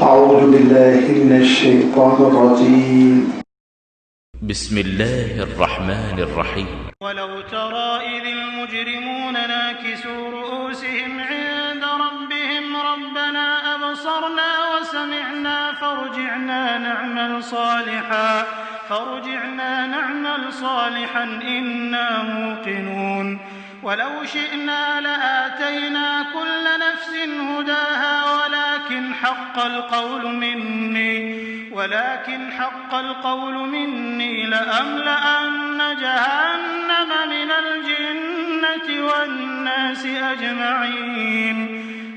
أعوذ بالله من الشيطان الرجيم بسم الله الرحمن الرحيم ولو ترى إذ المجرمون ناكسوا رؤوسهم عند ربهم ربنا أبصرنا وسمعنا فارجعنا نعمل صالحا إنا موقنون ولو شئنا لآتينا كل نفس هداها ولكن حق القول مني لأملأن جهنم من الجنة والناس أجمعين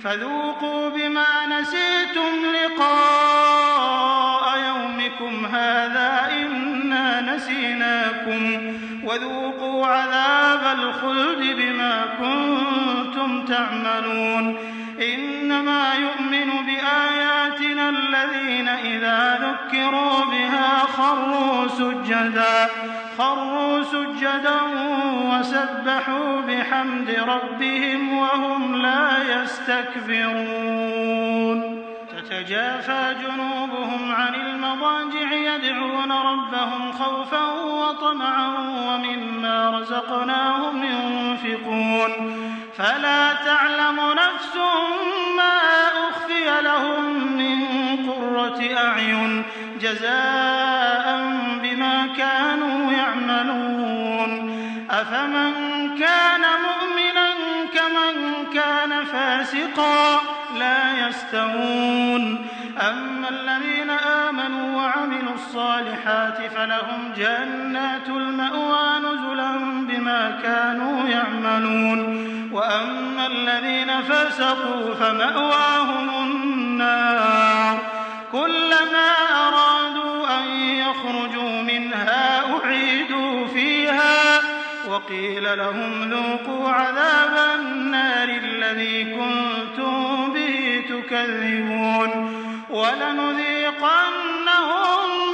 فذوقوا بما نسيتم لقاء يومكم هذا إنا نسيناكم وذوقوا عذاب الخلد بما كنتم تعملون إنما يؤمن بآياتنا الذين إذا ذكروا بها خروا سجدا وسبحوا بحمد ربهم وهم لا يستكبرون تتجافى جنوبهم عن المضاجع يدعون ربهم خوفا وطمعا ومما رزقناهم ينفقون فلا تعلم نفس ما أخفي لهم من قرة أعين جزاء بما كانوا يعملون أفمن كان مؤمنا كمن كان فاسقا لا يستوون أما الذين آمنوا وعملوا الصالحات فلهم جنات المأوى نزلا بما كانوا يعملون وأما الذين فسقوا فمأواهم النار كلما أرادوا أن يخرجوا منها أعيدوا فيها وقيل لهم ذوقوا عذاب النار الذي كنتم به تكذبون ولنذيقنهم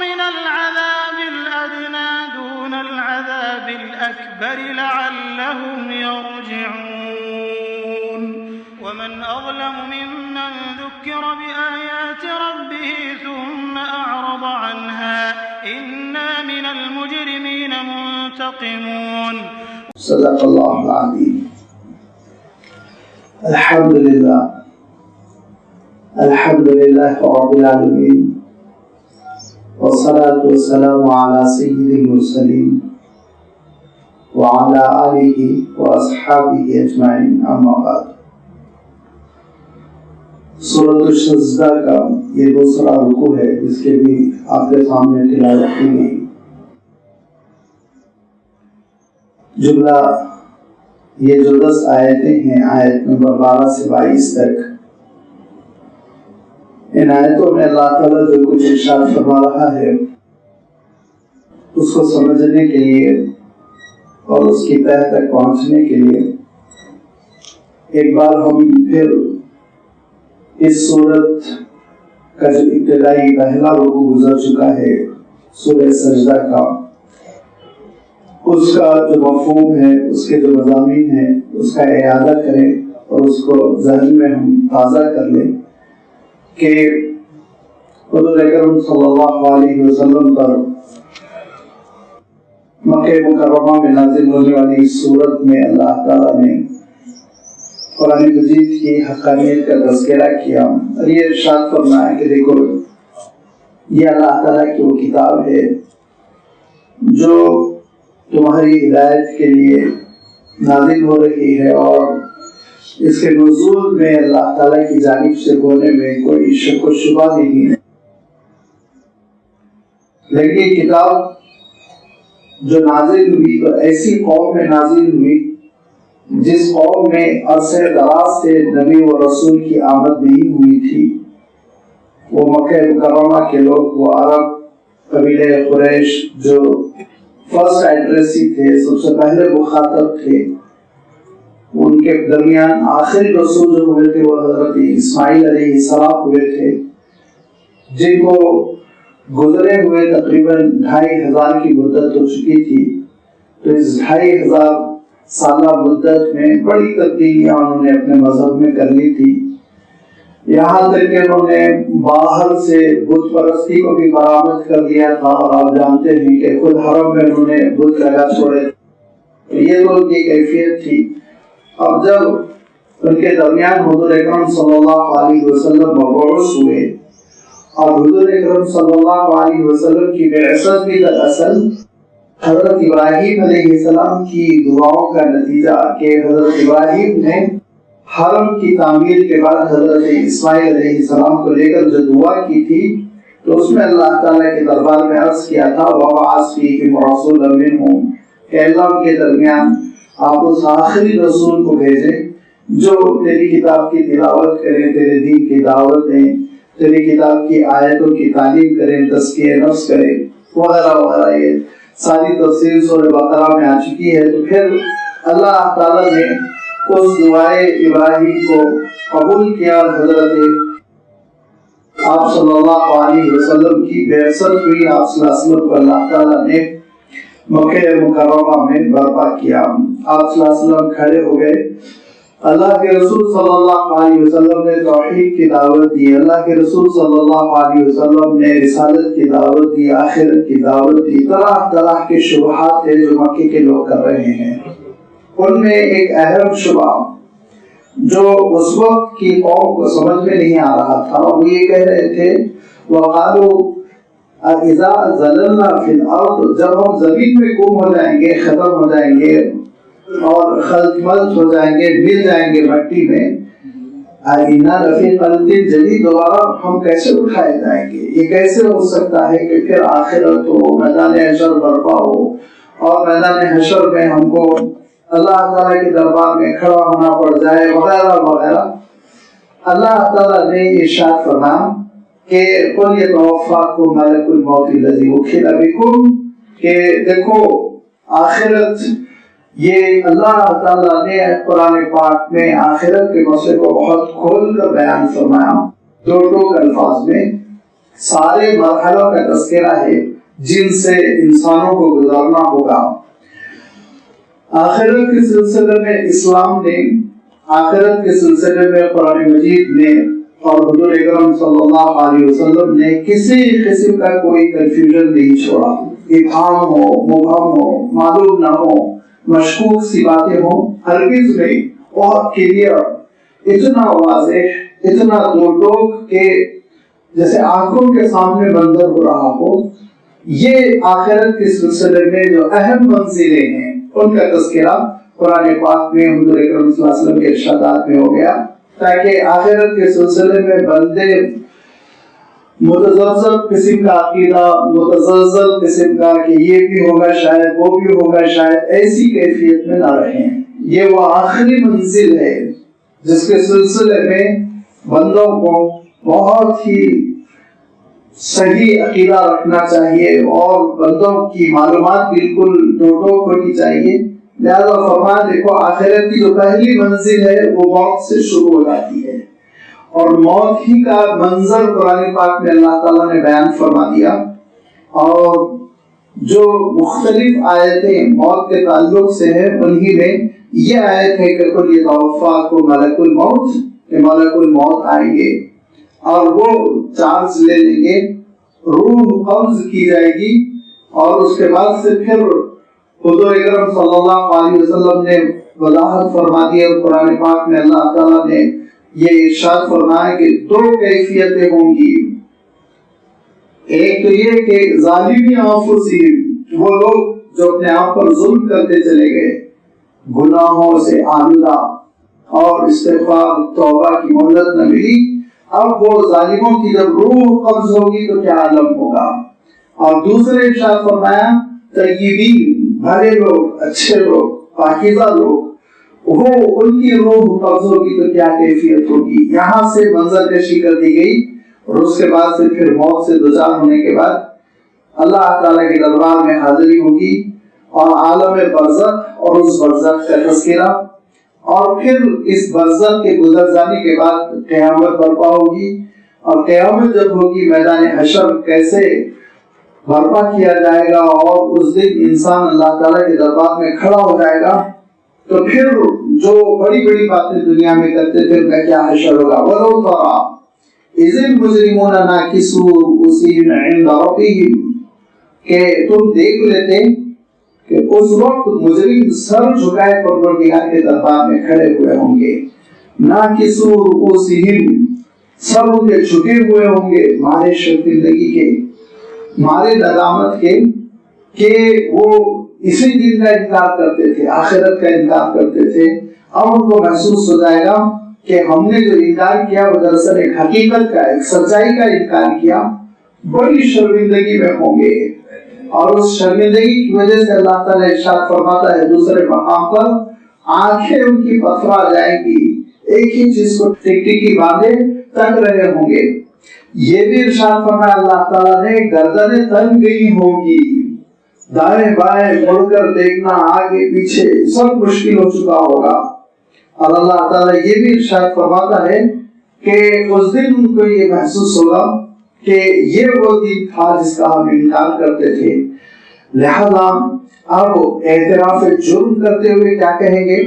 من العذاب الأدنى دون العذاب الأكبر لعلهم يرجعون ومن أظلم ممن ذكر بآيات ربه ثم أعرض عنها إنا من المجرمين منتقمون صدق الله العظيم. الحمد لله رب العالمين والصلاة والسلام على سيد المرسلين وعلى آله وأصحابه أجمعين أما بعد. سورۃ السجدہ کا یہ دوسرا رکوع ہے جس کے بھی آپ کے سامنے تلاوت کی گئی. جملہ یہ جو 10 آیتیں ہیں آیت نمبر 12 سے 22 تک، ان آیتوں میں اللہ تعالیٰ جو کچھ ارشاد فرما رہا ہے اس کو سمجھنے کے لیے اور اس کی تہ تک پہنچنے کے لیے ایک بار ہم پھر اس صورت کا جو ابتدائی پہلا رکوع گزر چکا ہے سورہ سجدہ کا، اس کا جو مفہوم ہے، اس کے جو مضامین ہیں، اس کا اعادہ کریں اور اس کو ذہن میں ہم تازہ کر لیں کہ حضور اکرم صلی اللہ علیہ وسلم پر مکہ مکرمہ میں نازل ہونے والی اس صورت میں اللہ تعالیٰ نے قرآن مجید کی حقانیت کا تذکرہ کیا اور یہ ارشاد فرمایا کہ دیکھو یہ اللہ تعالیٰ کی وہ کتاب ہے جو تمہاری ہدایت کے لیے نازل ہو رہی ہے اور اس کے نزول میں اللہ تعالیٰ کی جانب سے ہونے میں کوئی شک و شبہ نہیں ہے. لیکن یہ کتاب جو نازل ہوئی تو ایسی قوم میں نازل ہوئی جس قوم میں عرصے دراز سے نبی و رسول کی آمد نہیں ہوئی تھی. وہ مکہ مکرمہ کے لوگ، وہ عرب قبیلہ قریش جو فرسٹ ایڈریسی تھے، سب سے پہلے مخاطب تھے، ان کے درمیان آخری رسول جو ہوئے تھے وہ حضرت اسماعیل علیہ السلام ہوئے تھے، جن کو گزرے ہوئے تقریباً 2500 کی مدت ہو چکی تھی. تو اس 2500 سالہ مدت میں بڑی تبدیلیاں انہوں نے اپنے مذہب میں کر لی تھی. یہاں تک کہ انہوں نے باہر سے بت پرستی کو بھی برآمد کر دیا تھا، اور آپ جانتے ہیں کہ خود حرم میں انہوں نے بت لگا چھوڑے. یہ تو ان کی کیفیت تھی. اب جب ان کے درمیان حضور اکرم صلی اللہ علیہ وسلم مبعوث ہوئے، اور حضور اکرم صلی اللہ علیہ وسلم کی بعثت بھی دراصل حضرت ابراہیم علیہ السلام کی دعاؤں کا نتیجہ کہ حضرت ابراہیم نے حرم کی تعمیر کے بعد حضرت اسماعیل علیہ السلام کو لے کر جو دعا کی تھی، تو اس میں اللہ تعالیٰ کے دربار میں عرض کیا تھا وَبَعَثْ فِيهِمْ رَسُولًا مِّنْهُمْ، کہ اللہ ان کے درمیان آپ اس آخری رسول کو بھیجیں جو تیری کتاب کی تلاوت کریں، تیرے دین کی دعوت دیں، تیری کتاب کی آیتوں کی تعلیم کریں، تزکیہ نفس کریں وغیرہ وغیرہ. یہ ساری تفصیل سورہ بقرہ میں آ چکی ہے. تو پھر اللہ تعالیٰ نے اس دعائے ابراہیم کو قبول کیا، اور حضرت آپ صلی اللہ علیہ وسلم کی بعثت ہوئی. آپ صلی اللہ علیہ وسلم کو اللہ تعالیٰ نے مکہ مکرمہ میں برپا کیا. آپ صلی اللہ علیہ وسلم کھڑے ہو گئے. اللہ کے رسول صلی اللہ علیہ وسلم نے توحید کی دعوت دی، اللہ کے رسول صلی اللہ علیہ وسلم نے رسالت کی دعوت دی، آخرت کی دعوت دی. طرح طرح کے شبہات ہیں جو مکے کے لوگ کر رہے ہیں. ان میں ایک اہم شبہ جو اس وقت کی قوم کو سمجھ میں نہیں آ رہا تھا، وہ یہ کہہ رہے تھے وَقَالُوا اِذَا ظَلَلْنَا فِي الْأَرْضِ، جب ہم زمین میں گم ہو جائیں گے، ختم ہو جائیں گے اور خلط ملط ہو جائیں گے، مل جائیں گے مٹی میں، اِنَّا لَفِي خَلْقٍ جَدِيدٍ، دوبارہ ہم کیسے اٹھائے جائیں گے؟ یہ کیسے ہو سکتا ہے کہ پھر آخرت ہو، میدان حشر برپا ہو، اور میدان حشر میں ہم کو اللہ تعالیٰ کے دربار میں کھڑا ہونا پڑ جائے وغیرہ وغیرہ. اللہ تعالیٰ نے ارشاد فرمایا کہ قُلْ يَتَوَفَّاكُم مَلَكُ الْمَوْتِ الَّذِي وُكِّلَ بِكُم، کہ دیکھو آخرت، یہ اللہ تعالیٰ نے قرآن پاک میں آخرت کے مسئلے کو بہت کھول کر بیان فرمایا. دو الفاظ میں سارے مرحلوں کا تذکرہ ہے جن سے انسانوں کو گزرنا ہوگا. آخرت کے سلسلے میں اسلام نے، آخرت کے سلسلے میں قرآن مجید نے اور حضور اکرم صلی اللہ علیہ وسلم نے کسی قسم کا کوئی کنفیوژن نہیں چھوڑا. ابہام ہو، مبہم ہو، معلوم نہ ہو، مشکوک سی باتیں ہوں، ہرگز نہیں. بہت کلیئر، اتنا واضح، اتنا دو ٹوک کہ جیسے آنکھوں کے سامنے منظر ہو رہا ہو. یہ آخرت کے سلسلے میں جو اہم منزلیں ہیں ان کا تذکرہ قرآن پاک میں حضور اکرم صلی اللہ علیہ وسلم کے ارشادات میں ہو گیا، تاکہ آخرت کے سلسلے میں بندے متزلزل قسم کا عقیدہ، متزلزل قسم کا کہ یہ بھی ہوگا شاید، وہ بھی ہوگا شاید، ایسی کیفیت میں نہ رہیں. یہ وہ آخری منزل ہے جس کے سلسلے میں بندوں کو بہت ہی صحیح عقیدہ رکھنا چاہیے اور بندوں کی معلومات بالکل ٹوٹوک ہونی چاہیے. لہذا فرمایا دیکھو آخرت کی جو پہلی منزل ہے وہ موت سے شروع ہو جاتی ہے، اور موت ہی کا منظر قرآن پاک میں اللہ تعالیٰ نے بیان فرما دیا. اور جو مختلف آیتیں موت کے تعلق سے ہیں انہی میں یہ آیت ہے کہ قُلْ يَتَوَفَّاكُم مَلَكُ الْمَوْتِ، کہ ملک الموت آئیں گے اور وہ چارج لے لیں گے، روح قبض کی جائے گی، اور اس کے بعد سے پھر حضور اکرم صلی اللہ علیہ وسلم نے وضاحت فرما دی. اور قرآن پاک میں اللہ تعالیٰ نے یہ ارشاد فرمایا کہ دو کیفیتیں ہوں گی. ایک تو یہ کہ ظالمی انفسہم، وہ لوگ جو اپنے آپ پر ظلم کرتے چلے گئے، گناہوں سے آلودہ اور استغفار توبہ کی مہلت نہ ملی، اب وہ ظالموں کی جب روح قبض ہوگی تو کیا عالم ہوگا. اور دوسرے ارشاد فرمایا طیبین، بھلے لوگ، اچھے لوگ، پاکیزہ لوگ، وہ ان کی روح قبض ہوگی تو کیا کیفیت ہوگی. یہاں سے منظر کشی کر دی گئی، اور اس کے بعد سے پھر موت سے دوچار ہونے کے بعد اللہ تعالیٰ کے دربار میں حاضری ہوگی اور عالم برزخ اور اس برزخ کا تذکرہ، اور پھر اس برزخ کے گزر جانے کے بعد قیامت برپا ہوگی. اور قیامت جب ہوگی میدان حشر کیسے برپا کیا جائے گا، اور اس دن انسان اللہ تعالیٰ کے دربار میں کھڑا ہو جائے گا، تو پھر جو بڑی بڑی باتیں دنیا میں کرتے تھے ان کا کیا حشر ہوگا. وَلَوْ تَرَىٰ اذ المجرمون ناکسوا رؤوسہم عند ربہم، کہ تم دیکھ لیتے کہ اس وقت مجرم سر جھکائے پروردگار کے دربار میں کھڑے ہوئے ہوں گے. ناکسوا رؤوسہم، سر ان کے جھکے ہوئے ہوں گے مارے شرمندگی کے، مارے ندامت کے، کہ وہ اسی دن کا انکار کرتے تھے، آخرت کا انکار کرتے تھے. اب ان کو محسوس ہو جائے گا کہ ہم نے جو انکار کیا وہ دراصل ایک حقیقت کا، ایک سچائی کا انکار کیا. بڑی شرمندگی میں ہوں گے، اور اس شرمندگی کی وجہ سے اللہ تعالیٰ ارشاد فرماتا ہے دوسرے مقام پر، آنکھیں ان کی پتھرا جائیں گی، ایک ہی چیز کو ٹک ٹکی باندھے تک رہے ہوں گے. یہ بھی ارشاد فرمایا اللہ تعالیٰ نے، گردنیں تن گئی ہوں گی، دائیں بائیں مڑ کر دیکھنا، آگے پیچھے سب مشکل ہو چکا ہوگا. اور اللہ تعالیٰ یہ بھی ارشاد فرماتا ہے کہ اس دن ان کو یہ محسوس ہوگا کہ یہ وہ دن تھا جس کا ہم انکار کرتے تھے. لہذا اب اعتراف جرم کرتے ہوئے کیا کہیں گے؟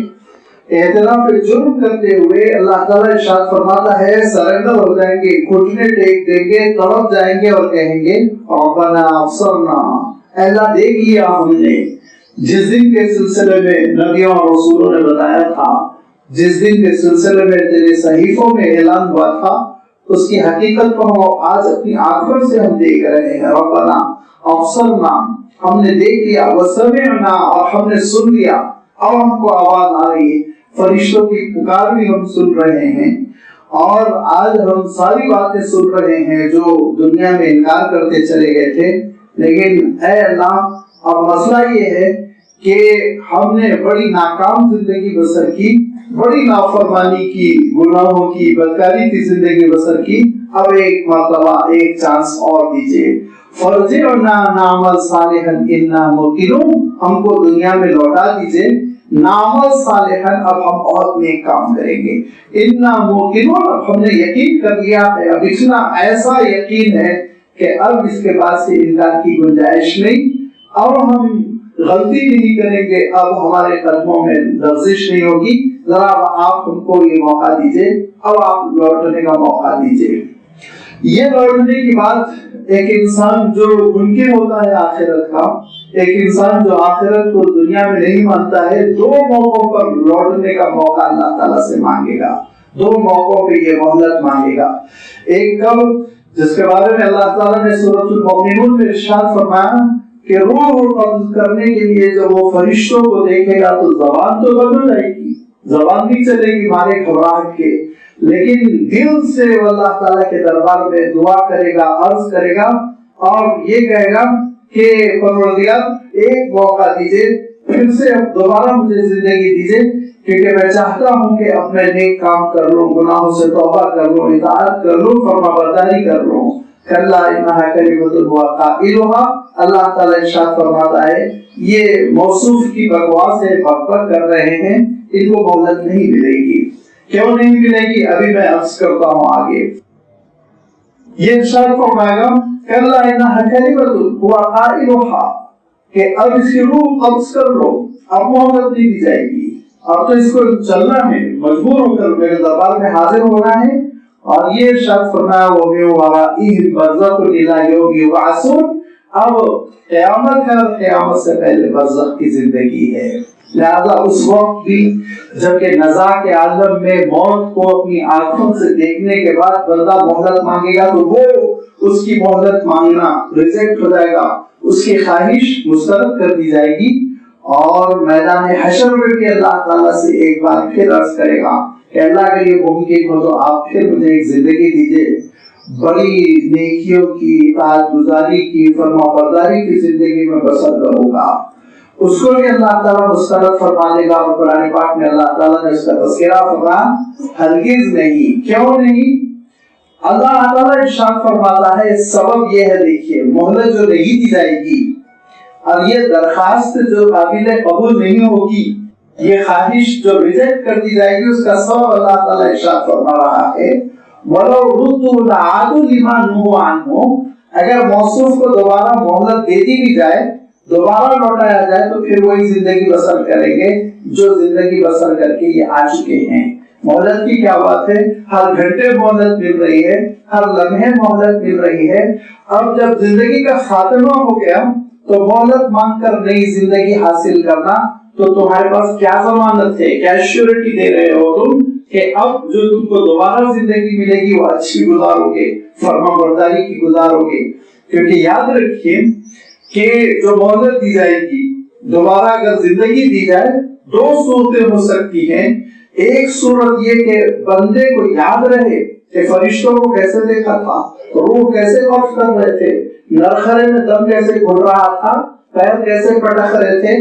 اعتراف جرم کرتے ہوئے اللہ تعالیٰ ارشاد فرماتا ہے سرنڈر ہو جائیں گے، گھٹنے ٹیک دیں گے، تڑپ جائیں گے اور کہیں گے ربنا ابصرنا، اللہ دیکھ لیا ہم نے. جس دن کے سلسلے میں نبیوں اور رسولوں نے بتایا تھا، جس دن کے سلسلے میں تیرے صحیفوں میں اعلان ہوا تھا، اس کی حقیقت کو ہم آج اپنی آنکھوں سے ہم دیکھ رہے ہیں. ربنا ابصرنا، ہم نے دیکھ لیا، وسمعنا، اور ہم نے سن لیا. اب ہم کو آواز آ رہی ہے، فرشتوں کی پکار بھی ہم سن رہے ہیں، اور آج ہم ساری باتیں سن رہے ہیں جو دنیا میں انکار کرتے چلے گئے تھے. لیکن اے اللہ، اب مسئلہ یہ ہے کہ ہم نے بڑی ناکام زندگی بسر کی، بڑی نافرمانی کی، گناہوں کی، بدکاری کی زندگی بسر کی. اب ایک مرتبہ ایک چانس اور دیجئے. فرجعنا نعمل صالحا انا موقنون، ہم کو دنیا میں لوٹا دیجئے، نعمل صالحا، اب ہم اور نیک کام کریں گے. انا موقنون، اب ہم نے یقین کر لیا ہے، اب اتنا ایسا یقین ہے کہ اب اس کے بعد سے انکار کی گنجائش نہیں. اب ہم غلطی نہیں کریں گے، اب ہمارے قدموں میں لغزش نہیں ہوگی. ذرا آپ ہم کو یہ موقع دیجئے، اب آپ لوٹنے کا موقع دیجئے. یہ لوٹنے کی بات ایک انسان جو ممکن ہوتا ہے آخرت کا، ایک انسان جو آخرت کو دنیا میں نہیں مانتا ہے، دو موقعوں پر لوٹنے کا موقع اللہ تعالیٰ سے مانگے گا. دو موقعوں پہ یہ مہلت مانگے گا. ایک کب، جس کے بارے میں اللہ تعالیٰ نے سورۃ المؤمنون میں ارشاد فرمایا کہ روح قبض کرنے کے لیے جب وہ فرشتوں کو دیکھے گا تو زبان تو بند ہو جائے گی، زبان نہیں چلے گی مارے گھبراہٹ کے، لیکن دل سے وہ اللہ تعالیٰ کے دربار میں دعا کرے گا، عرض کرے گا، اور یہ کہے گا کہ پروردگار ایک موقع دیجئے، پھر سے اب دوبارہ مجھے زندگی دیجئے، کیونکہ میں چاہتا ہوں کہ اب میں نیک کام کر لوں، گناہوں سے توبہ کر لوں، اطاعت کر لوں، فرما برداری کر لوں. کلا انہا کلمۃ هو قائلها، اللہ تعالیٰ ارشاد فرماتا ہے یہ موصوف کی بکواس ہے، بک بک کر رہے ہیں، ان کو مہلت نہیں ملے گی. کیوں نہیں ملے گی؟ ابھی میں عرض کرتا ہوں آگے. یہ ارشاد فرمائے گا کلا انہا کلمۃ هو قائلها، کہ اب اس کی روح قبض کر لو، اب مہلت نہیں دی جائے گی، اب تو اس کو چلنا ہے، مجبور ہو کر میرے دربار میں حاضر ہونا ہے. اور یہ ارشاد فرمایا وَمِن وَرَائِهِمْ بَرْزَخٌ إِلَىٰ يَوْمِ يُبْعَثُونَ، اب قیامت ہے اور قیامت سے پہلے برزخ کی زندگی ہے. لہذا اس وقت بھی جبکہ نزاع کے عالم میں موت کو اپنی آنکھوں سے دیکھنے کے بعد بندہ مہلت مانگے گا تو وہ اس کی مہلت مانگنا ریجیکٹ ہو جائے گا، اس کی خواہش مسترد کر دی جائے گی. اور میدان حشر میں بھی اللہ تعالیٰ سے ایک بار پھر عرض کرے گا کہ اللہ کے لیے ممکن ہو تو آپ پھر مجھے ایک زندگی دیجئے، بڑی نیکیوں کی، اطاعت گزاری کی، فرما برداری کی زندگی میں بسر کروں گا. اس کو بھی اللہ تعالیٰ مسترد فرما دے گا. اور قرآن پاک میں اللہ تعالیٰ نے اس کا تذکرہ فرمایا ہرگز نہیں. کیوں نہیں؟ اللہ تعالیٰ ارشاد فرماتا ہے سبب یہ ہے، دیکھیے مہلت جو نہیں دی جائے گی اور یہ درخواست جو قابل قبول نہیں ہوگی، یہ خواہش جو ریجیکٹ کر دی جائے گی، اس کا سبب اللہ تعالیٰ ارشاد فرما رہا ہے وَلَوْ رُدُّوا لَعَادُوا لِمَا نُهُوا عَنْهُ، اگر موصوف کو دوبارہ مہلت دے دی بھی جائے، دوبارہ لوٹایا جائے تو پھر وہی زندگی بسر کریں گے جو زندگی بسر کر کے یہ آ چکے ہیں. مہلت کی کیا بات ہے، ہر گھنٹے مہلت مل رہی ہے، ہر لمحے مہلت مل رہی ہے۔ اب جب زندگی کا خاتمہ ہو گیا تو مہلت مانگ کر نئی زندگی حاصل کرنا، تو تمہارے پاس کیا ضمانت ہے، کیا ایشورٹی دے رہے ہو تم کہ اب جو تم کو دوبارہ زندگی ملے گی وہ اچھی گزارو گے، فرما برداری کی گزارو گے؟ کیونکہ یاد رکھیے کہ جو مہلت دی جائے گی، دوبارہ اگر زندگی دی جائے، دو صورتیں ہو سکتی ہیں۔ ایک صورت یہ کہ بندے کو یاد رہے کہ فرشتوں کو کیسے دیکھا تھا، روح کیسے قبض کر رہے تھے، نرخرے میں دم کیسے گھل رہا تھا، پیر کیسے پٹک رہے تھے،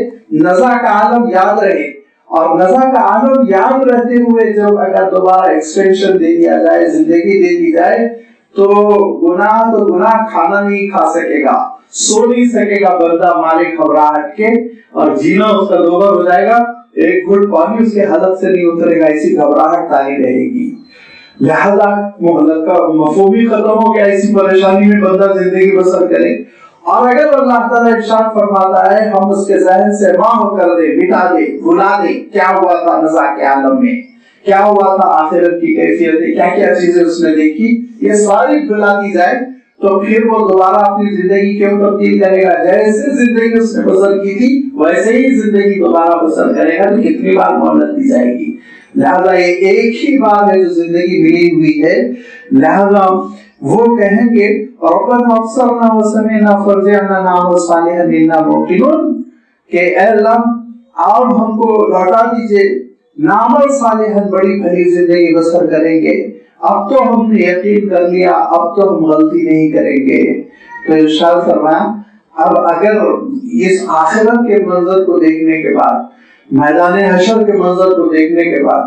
نزا کا عالم یاد رہے۔ اور نزا کا عالم یاد رہتے ہوئے جب اگر دوبارہ ایکسٹینشن دے دیا جائے، زندگی دے دی جائے، تو گناہ کھانا نہیں کھا سکے گا، سو نہیں سکے گا بندہ مالے گھبراہٹ کے، اور جینا اس کا دوبر ہو جائے گا، ایک گھٹ پانی اس کے حلق سے نہیں اترے گا، ایسی گھبراہٹ تاری رہے گی۔ لہذا مہلت کا مفہوم ہی ختم ہو گیا، اسی پریشانی میں بندہ زندگی بسر کرے۔ اور اگر اللہ تعالیٰ ارشاد فرماتا ہے ہم اس کے ذہن سے محو کر دے، مٹا دے، بھلا دے کیا ہوا تھا نزا کے عالم میں، کیا ہوا تھا آخرت کی کیفیت، کیا کیا چیزیں اس نے دیکھی، یہ ساری بھلا دی جائے، تو پھر وہ دوبارہ اپنی زندگی کیوں تبدیل کرے گا؟ جیسے زندگی اس نے بسر کی تھی ویسے ہی زندگی دوبارہ بسر کرے گا، تو کتنی بار مہلت دی جائے گی؟ لہذا یہ ایک ہی بار ہے جو زندگی ملی ہوئی ہے۔ لہذا وہ کہیں گے ربنا ابصرنا وسمعنا فارجعنا نعمل صالحا انا موقنون، کہ اے اللہ آپ ہم کو لوٹا دیجئے، نعمل صالحا بڑی بھلی زندگی بسر کریں گے، اب تو ہم نے یقین کر لیا، اب تو ہم غلطی نہیں کریں گے۔ تو ارشاد فرمایا اب اگر اس آخرت کے منظر کو دیکھنے کے بعد، میدان حشر کے منظر کو دیکھنے کے بعد،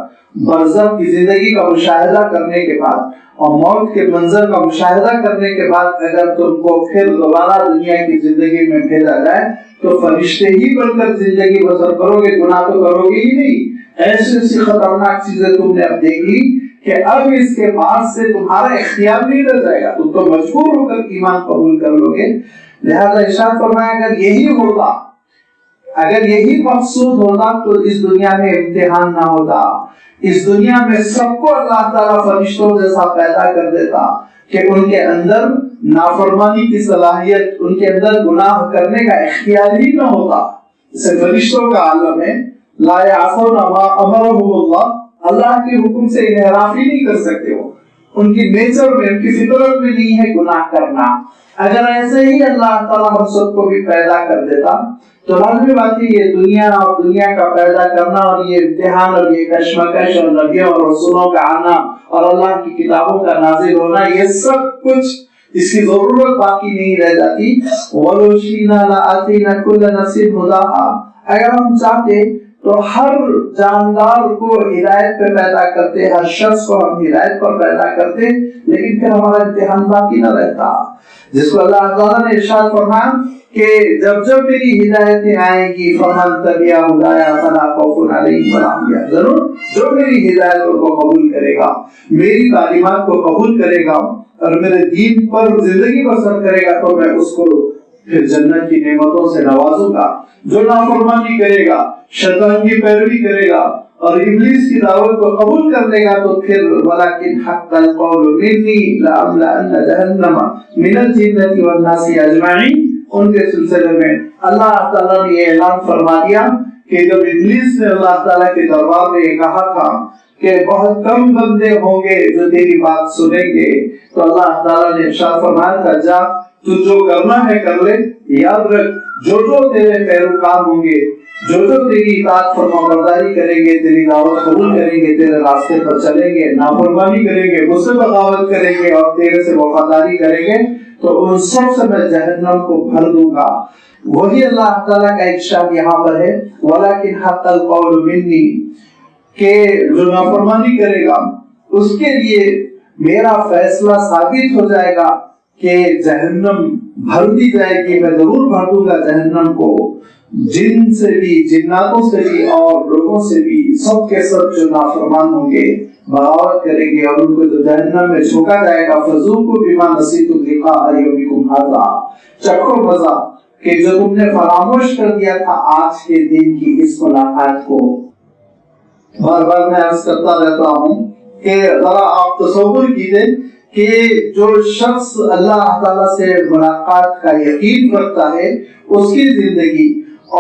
برزخ کی زندگی کا مشاہدہ کرنے کے بعد اور موت کے منظر کا مشاہدہ کرنے کے بعد اگر تم کو پھر دوبارہ دنیا کی زندگی میں بھیجا جائے تو فرشتے ہی بن کر زندگی بسر کرو گے، گناہ تو کرو گے ہی نہیں۔ ایسی خطرناک چیزیں تم نے اب دیکھ لی کہ اب اس کے بعد سے تمہارا اختیار نہیں رہ جائے گا، تم تو مجبور ہو کر ایمان قبول کر لو گے۔ لہذا ارشاد فرمایا اگر یہی ہوتا، اگر یہی مقصود ہوتا تو اس دنیا میں امتحان نہ ہوتا، اس دنیا میں سب کو اللہ تعالیٰ فرشتوں جیسا پیدا کر دیتا کہ ان کے اندر نافرمانی کی صلاحیت، ان کے اندر گناہ کرنے کا اختیار ہی نہ ہوتا۔ جیسے فرشتوں کا عالم ہے، لا یعصون ما امرهم اللہ، اللہ کے حکم سے انحراف ہی نہیں کر سکتے، وہ ان کی نیچر میں، ان کی فطرت میں نہیں ہے گناہ کرنا۔ اگر ایسے ہی اللہ تعالیٰ ہم سب کو بھی پیدا کر دیتا تو لازمی بات ہے یہ دنیا اور دنیا کا پیدا کرنا اور یہ امتحان اور یہ کشمکش اور نبیوں اور رسولوں کا آنا اور اللہ کی کتابوں کا نازل ہونا، یہ سب کچھ اس کی ضرورت باقی نہیں رہ جاتی۔ وَلَوْ شِئْنَا لَآتَيْنَا كُلَّ نَفْسٍ هُدَاهَا، اگر ہم چاہتے تو ہر جاندار کو ہدایت پہ پیدا کرتے، ہر شخص کو ہم ہدایت پر پیدا کرتے، لیکن پھر ہمارا امتحان باقی نہ رہتا، جس کو اللہ تعالیٰ نے ارشاد فرمایا کہ جب جب میری ہدایتیں آئیں گی فمن تبع ہدایا فلا خوف علیہم ولا هم يحزنون، جو میری ہدایتوں کو قبول کرے گا، میری تعلیمات کو قبول کرے گا اور میرے دین پر زندگی بسر کرے گا تو میں اس کو پھر جنت کی نعمتوں سے نوازوں گا۔ جو نافرمانی کرے گا، شیطان کی پیروی کرے گا اور ابلیس کی دعوت کو قبول کر لے گا تو پھر ولکن حق القول منی لأملأن جہنم من الجنة والناس اجمعین، ان کے سلسلے میں اللہ تعالیٰ نے یہ اعلان فرما دیا کہ جب ابلیس نے اللہ تعالیٰ کے دربار میں یہ کہا تھا کہ بہت کم بندے ہوں گے جو تیری بات سنیں گے، تو اللہ تعالیٰ نے ارشاد فرمایا تھا جا تو جو کرنا ہے کر لے، یاد رکھ جو تیرے پیروکار ہوں گے، جو تیری اطاعت فرما برداری کریں گے، تیری دعوت قبول کریں گے، تیرے راستے پر چلیں گے، نافرمانی کریں گے، مجھ سے بغاوت کریں گے اور تیرے سے وفاداری کریں گے، تو ان سب سے میں جہنم کو بھر دوں گا۔ وہی اللہ تعالیٰ کا ارشاد یہاں پر ہے وَلَكِنْ حَقَّ الْقَوْلُ مِنِّي، کہ جو نافرمانی کرے گا اس کے لیے میرا فیصلہ ثابت ہو جائے گا کہ جہنم بھر دی جائے گی، میں ضرور بھر دوں گا جہنم کو، جن سے بھی، جناتوں سے بھی اور لوگوں سے بھی، سب کے سب جو نافرمان ہوں گے، بغاوت کریں گے اور ان کو جو جہنم میں جھونکا جائے گا فذوقوا بما نسیتم لقاء یومکم ھذا، چکھو مزہ کہ جو تم نے فراموش کر دیا تھا آج کے دن کی اس ملاقات کو۔ بار بار میں عرض کرتا رہتا ہوں کہ ذرا آپ تصور کیجئے کہ جو شخص اللہ تعالیٰ سے ملاقات کا یقین رکھتا ہے اس کی زندگی،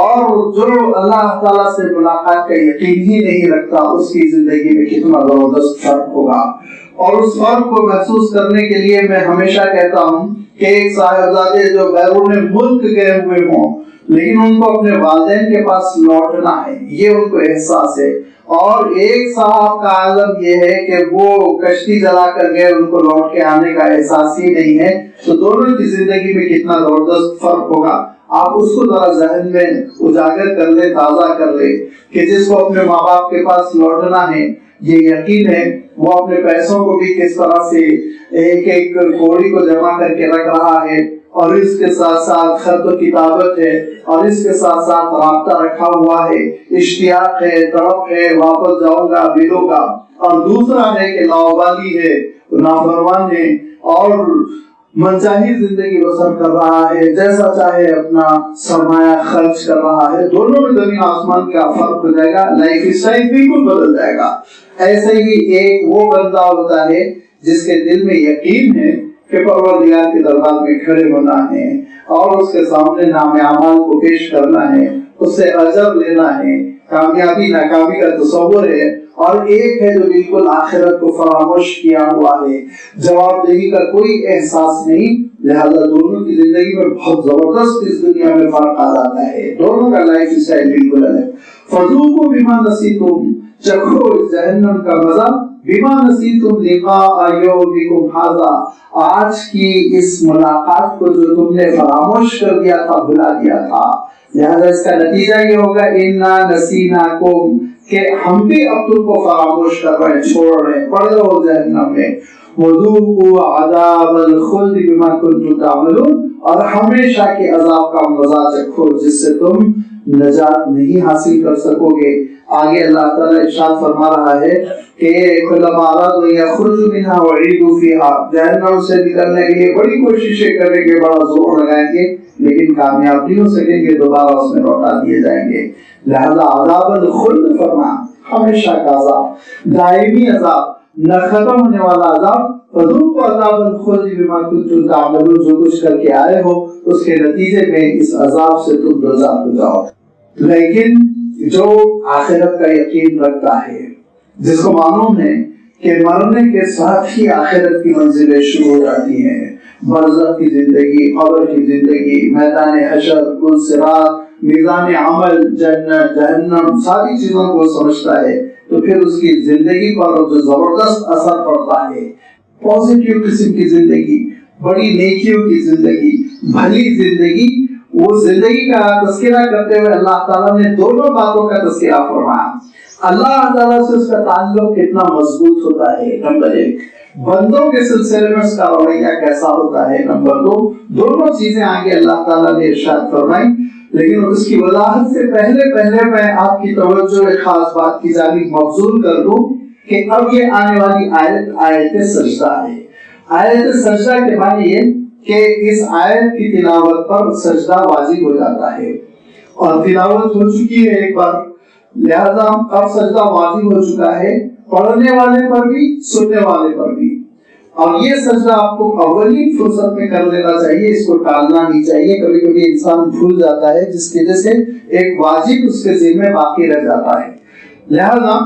اور جو اللہ تعالیٰ سے ملاقات کا یقین ہی نہیں رکھتا اس کی زندگی میں کتنا زبردست فرق ہوگا۔ اور اس فرق کو محسوس کرنے کے لیے میں ہمیشہ کہتا ہوں کہ ایک صاحبزادے جو بیرون ملک گئے ہوئے ہوں لیکن ان کو اپنے والدین کے پاس لوٹنا ہے، یہ ان کو احساس ہے، اور ایک صاحب کا عالم یہ ہے کہ وہ کشتی جلا کر گئے، ان کو لوٹ کے آنے کا احساس ہی نہیں ہے، تو دونوں کی زندگی میں کتنا زبردست فرق ہوگا۔ آپ اس کو ذرا ذہن میں اجاگر کر لیں، تازہ کر لیں کہ جس کو اپنے ماں باپ کے پاس لوٹنا ہے، یہ یقین ہے وہ اپنے پیسوں کو بھی کس طرح سے ایک ایک کوڑی کو جمع کر کے رکھ رہا ہے، اور اس کے ساتھ ساتھ خط و کتابت ہے، اور اس کے ساتھ ساتھ رابطہ رکھا ہوا ہے، اشتیاق ہے، تڑپ ہے، واپس جاؤں گا ملوں گا، اور دوسرا ہے کہ لاوبالی ہے، نافرمان ہے، اور منچاہی زندگی بسر کر رہا ہے، جیسا چاہے اپنا سرمایہ خرچ کر رہا ہے۔ دونوں میں زمین آسمان کا فرق ہو جائے گا، لائف اسٹائل بالکل بدل جائے گا۔ ایسے ہی ایک وہ بندہ ہوتا ہے جس کے دل میں یقین ہے کہ پروردگار کے دربار میں کھڑے ہونا ہے اور اس کے سامنے نام اعمال کو پیش کرنا ہے، اس سے اجر لینا ہے، کامیابی ناکامی کا تصور ہے، اور ایک ہے جو بالکل آخرت کو فراموش کیا ہوا ہے، جواب دہی کا کوئی احساس نہیں، لہذا دونوں کی زندگی میں بہت زبردست اس دنیا میں فرق آ جاتا ہے، دونوں کا لائف اسٹائل بالکل الگ۔ فذوقوا بما نسیتم، چکھو اس جہنم کا مزہ، بما نسیتم لقاء یومکم ھذا، آج کی اس ملاقات کو جو تم نے فراموش کر دیا تھا، بھلا دیا تھا، لہذا اس کا نتیجہ یہ ہوگا انا نسیناکم، کہ ہم بھی اب تم کو فراموش کر رہے ہیں، چھوڑ رہے ہیں، پڑ جاؤ جہنم میں، وذوقوا عذاب الخلد بما کنتم تعملون، اور ہمیشہ کے عذاب کا مزہ چکھو جس سے تم نجات نہیں حاصل کر سکو گے۔ آگے اللہ تعالیٰ ارشاد فرما رہا ہے کہ کلما ارادوا ان یخرجوا منها اعیدوا فیها، جہنم سے نکلنے کے لیے بڑی کوششیں کریں گے، بڑا زور لگائیں گے، لیکن کامیاب نہیں ہو سکیں گے، دوبارہ اس میں لوٹا دیے جائیں گے۔ لہذا عذاب الخلد فرما، ہمیشہ کا عذاب، دائمی عذاب، نہ ختم ہونے والا عذاب، فذوقوا عذاب الخلد بما کنتم تعملون، جو کچھ کر کے آئے ہو اس کے نتیجے میں اس عذاب سے تم دوزخ ہو جاؤ۔ لیکن جو آخرت کا یقین رکھتا ہے، جس کو معلوم ہے کہ مرنے کے ساتھ ہی آخرت کی منزلیں شروع ہو جاتی ہیں، برزخ کی زندگی، قبر کی زندگی، میدان حشر، پل صراط، میزان عمل، جنت جہنم، ساری چیزوں کو سمجھتا ہے، تو پھر اس کی زندگی پر جو زبردست اثر پڑتا ہے، پازیٹیو قسم کی زندگی، بڑی نیکیوں کی زندگی، بھلی زندگی، وہ زندگی کا تذکرہ کرتے ہوئے اللہ تعالیٰ نے دونوں باتوں کا تذکرہ فرمایا۔ اللہ تعالیٰ سے اس کا تعلق کتنا مضبوط ہوتا ہے، نمبر ایک، بندوں کے سلسلے میں اس کا رویہ کیسا ہوتا ہے، نمبر دو، دونوں چیزیں آگے اللہ تعالیٰ نے ارشاد فرمائی۔ لیکن اس کی وضاحت سے پہلے میں آپ کی توجہ ایک خاص بات کی جانب مبذول کر دوں کہ اب یہ آنے والی آیت سجدہ ہے۔ آیت سجدہ کے معنی یہ کہ اس آیت کی تلاوت پر سجدہ واجب ہو جاتا ہے، اور تلاوت ہو چکی ہے ایک بار، لہذا اب سجدہ واجب ہو چکا ہے، پڑھنے والے پر بھی، سننے والے پر بھی، اور یہ سجدہ آپ کو اولین فرصت میں کر لینا چاہیے، اس کو ٹالنا نہیں چاہیے۔ کبھی کبھی انسان بھول جاتا ہے جس کی وجہ سے ایک واجب اس کے ذمہ باقی رہ جاتا ہے، لہذا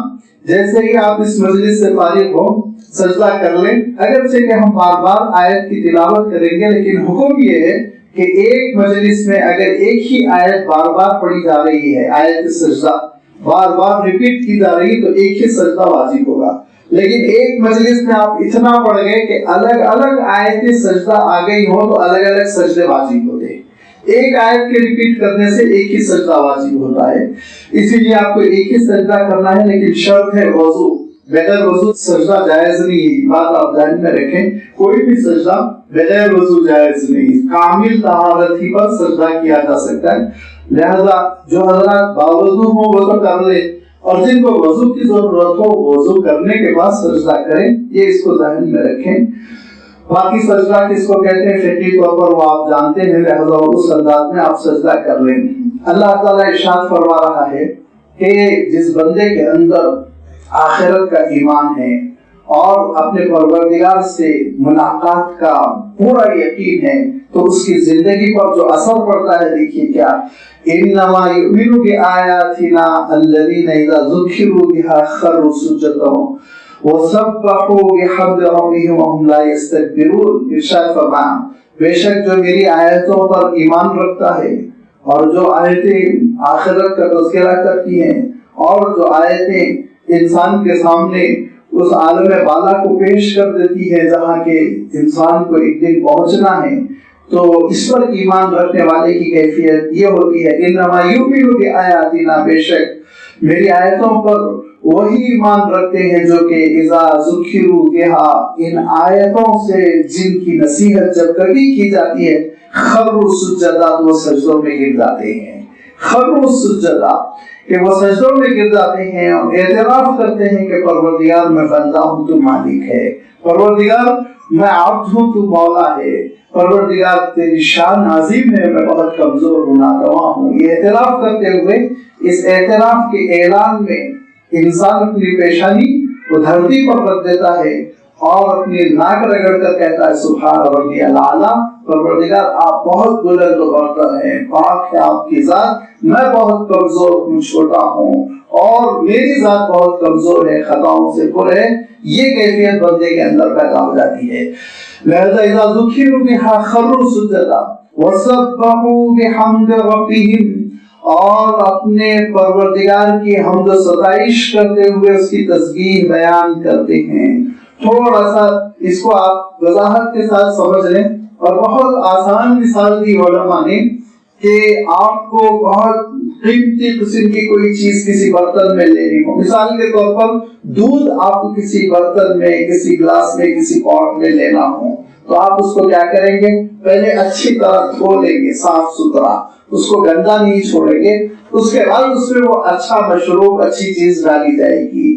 جیسے ہی آپ اس مجلس سے فارغ ہو سجدہ کر لیں، اگرچہ کہ ہم بار بار آیت کی تلاوت کریں گے، لیکن حکم یہ ہے کہ ایک مجلس میں اگر ایک ہی آیت بار بار پڑھی جا رہی ہے، آیت سجدہ بار بار ریپیٹ کی جا رہی ہے، تو ایک ہی سجدہ واجب ہوگا۔ لیکن ایک مجلس میں آپ اتنا پڑھ گئے کہ الگ الگ آیتیں سجدہ آ گئی ہو تو الگ الگ سجدے واجب ہوتے ہیں، ایک آیت کے ریپیٹ کرنے سے ایک ہی سجدہ واجب ہوتا ہے، اسی لیے آپ کو ایک ہی سجدہ کرنا ہے، لیکن شرط ہے وضو، بغیر وضو سجدہ جائز نہیں، بات آپ ذہن میں رکھیں، کوئی بھی سجدہ بغیر وضو جائز نہیں، کامل طہارت ہی پر سجدہ کیا جا سکتا ہے، لہذا جو حضرات باوضو ہوں وہ تو کر لیں، اور جن کو وضو کی ضرورت ہو وضو کرنے کے بعد سجدہ کریں، یہ اس کو ذہن میں رکھیں۔ باقی سجدہ کس کو کہتے ہیں فقہی طور پر وہ آپ جانتے ہیں، لہذا اس انداز میں آپ سجدہ کر لیں۔ اللہ تعالیٰ ارشاد فرما رہا ہے کہ جس بندے کے اندر آخرت کا ایمان ہے اور اپنے پروردگار سے ملاقات کا پورا یقین ہے تو اس کی زندگی پر جو اثر پڑتا ہے دیکھیے کیا، انما یؤمن بآیاتنا الذین اذا ذکروا بها خروا سجدا وسبحوا بحمد ربهم وهم لا یستکبرون۔ ارشاد فرمایا بے شک جو میری آیتوں پر ایمان رکھتا ہے اور جو آیتیں آخرت کا تذکرہ کرتی ہیں اور جو آیتیں انسان کے سامنے اس عالم بالا کو پیش کر دیتی ہے جہاں کے انسان کو ایک دن پہنچنا ہے، تو اس پر ایمان رکھنے والے کی کیفیت یہ ہوتی ہے انما یؤمن بآیاتنا، بے شک میری آیتوں پر وہی ایمان رکھتے ہیں جو کہ اذا ذکروا بہا، ان آیتوں سے جن کی نصیحت جب کبھی کی جاتی ہے خروا سجدا، وہ سجدوں میں گر جاتے ہیں، خروا سجدا کہ وہ سجدوں میں گر جاتے ہیں اور اعتراف کرتے ہیں کہ پروردگار میں بندہ ہوں تو مالک ہے، پروردگار میں عبد ہوں تو مولا ہے، پروردگار تیری شان عظیم ہے، میں بہت کمزور ہوں ناتواں ہوں۔ یہ اعتراف کرتے ہوئے اس اعتراف کے اعلان میں انسان اپنی پیشانی وہ دھرتی پر رکھ دیتا ہے اور اپنی ناک رگڑ کر کہتا ہے سبحان ربی الاعلیٰ، پروردگار آپ بہت بلند و برتر ہیں، پاک ہے آپ کی ذات، میں بہت کمزور ہوں، چھوٹا ہوں اور میری ذات بہت کمزور ہے، خطاؤں سے پر ہے۔ یہ کیفیت بندے کے اندر پیدا ہو جاتی ہے۔ لہذا اذا ذکروا بها خروا سجدا وسبحوا بحمد ربهم، اور اپنے پروردگار کی حمد و ستائش کرتے ہوئے اس کی تسبیح بیان کرتے ہیں۔ تھوڑا سا اس کو آپ وضاحت کے ساتھ سمجھ لیں، اور بہت آسان مثال دی علماء نے کہ آپ کو بہت قیمتی قسم کی کوئی چیز کسی برتن میں لینی ہو، مثال کے طور پر دودھ آپ کو کسی برتن میں، کسی گلاس میں، کسی پاٹ میں لینا ہو تو آپ اس کو کیا کریں گے؟ پہلے اچھی طرح دھو لیں گے، صاف ستھرا، اس کو گندا نہیں چھوڑیں گے، اس کے بعد اس میں وہ اچھا مشروب، اچھی چیز ڈالی جائے گی۔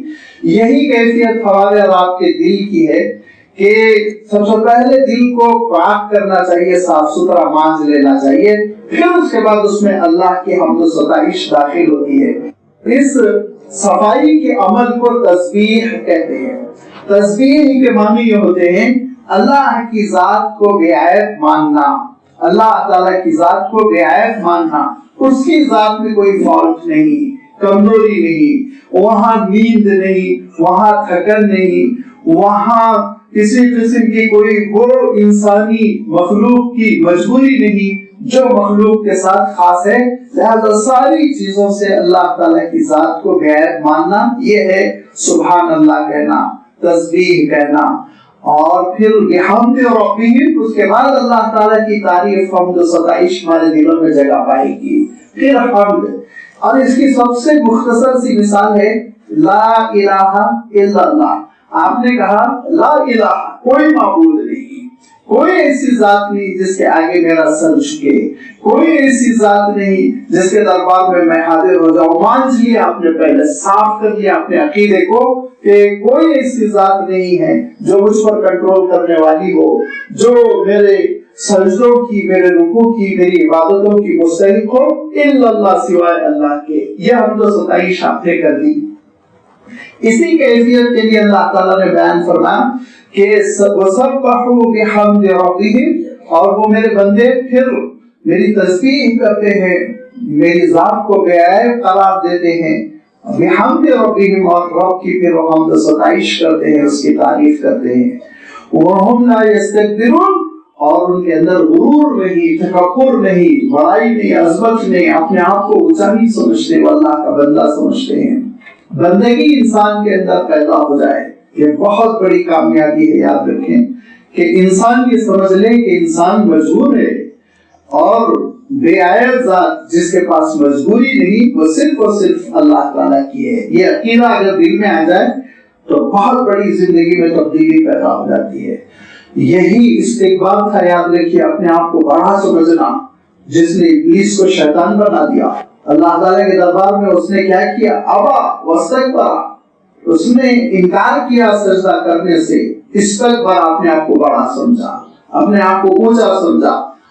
یہی کیفیت ہمارے اور آپ کے دل کی ہے کہ سب سے پہلے دل کو پاک کرنا چاہیے، صاف ستھرا مانج لینا چاہیے، پھر اس کے بعد اس میں اللہ کی حمد و ستائش داخل ہوتی ہے۔ اس صفائی کے عمل کو تسبیح کہتے ہیں۔ تسبیح کے معنی یہ ہوتے ہیں اللہ کی ذات کو بے عیب ماننا، اللہ تعالیٰ کی ذات کو بے عیب ماننا، اس کی ذات میں کوئی فالٹ نہیں، کمزوری نہیں، وہاں نیند نہیں، وہاں تھکن نہیں، وہاں کسی قسم کی کوئی وہ انسانی مخلوق کی مجبوری نہیں جو مخلوق کے ساتھ خاص ہے۔ لہذا ساری چیزوں سے اللہ تعالیٰ کی ذات کو بے عیب ماننا، یہ ہے سبحان اللہ کہنا، تسبیح کہنا۔ اور پھر بحمد ربهم، اس کے بعد اللہ تعالیٰ کی تعریف، حمد و ستائش ہمارے دلوں میں جگہ پائے گی، پھر حمد۔ اور اس کی سب سے مختصر سی مثال ہے لا الہ الا اللہ۔ آپ نے کہا لا الہ، کوئی معبود نہیں، کوئی ایسی ذات نہیں جس کے آگے میرا سر جھکے، کوئی ایسی ذات نہیں جس کے دربار میں میں حاضر ہو جاؤں۔ مانج لیا آپ نے، پہلے صاف کر لیا اپنے عقیدے کو کہ کوئی ایسی ذات نہیں ہے جو مجھ پر کنٹرول کرنے والی ہو، جو میرے سجدوں کی، میرے رکوع کی، میری عبادتوں کی مستحق ہو، الا اللہ، سوائے اللہ کے۔ یہ حمد و ستائش آپ نے کر دی۔ اسی کیفیت کے لیے اللہ تعالیٰ نے بیان فرمایا کہ وَسَبَّحُوا بِحَمْدِ رَبِّهِمْ، اور وہ میرے بندے پھر میری تسبیح کرتے ہیں، میری ذات کو بے عیب قرار دیتے ہیں، بِحَمْدِ رَبِّهِمْ، اور رب کی پھر وہ حمد و ستائش کرتے ہیں، اس کی تعریف کرتے ہیں۔ وَهُمْ لَا يَسْتَكْبِرُونَ، اور ان کے اندر غرور نہیں، تکبر نہیں، بڑائی نہیں، عظمت نہیں، اپنے آپ کو اونچا نہیں سمجھتے، وہ اللہ کا بندہ سمجھتے ہیں۔ بندگی انسان کے اندر پیدا ہو جائے، یہ بہت بڑی کامیابی ہے۔ یاد رکھیں کہ انسان یہ سمجھ لے کہ انسان مجبور ہے، اور بے عیب ذات جس کے پاس مجبوری نہیں، وہ صرف اور صرف اللہ تعالیٰ کی ہے۔ یہ عقیدہ اگر دل میں آ جائے تو بہت بڑی زندگی میں تبدیلی پیدا ہو جاتی ہے۔ یہی استقبال تھا، یاد رکھیے، اپنے آپ کو بڑا سمجھنا، جس نے ابلیس کو شیطان بنا دیا۔ اللہ تعالیٰ کے دربار میں اس نے کیا کیا؟ ابا واستکبر، اس نے انکار کیا سجدہ کرنے سے، استکبر، اپنے آپ کو بڑا سمجھا، اپنے آپ کو اونچا سمجھا،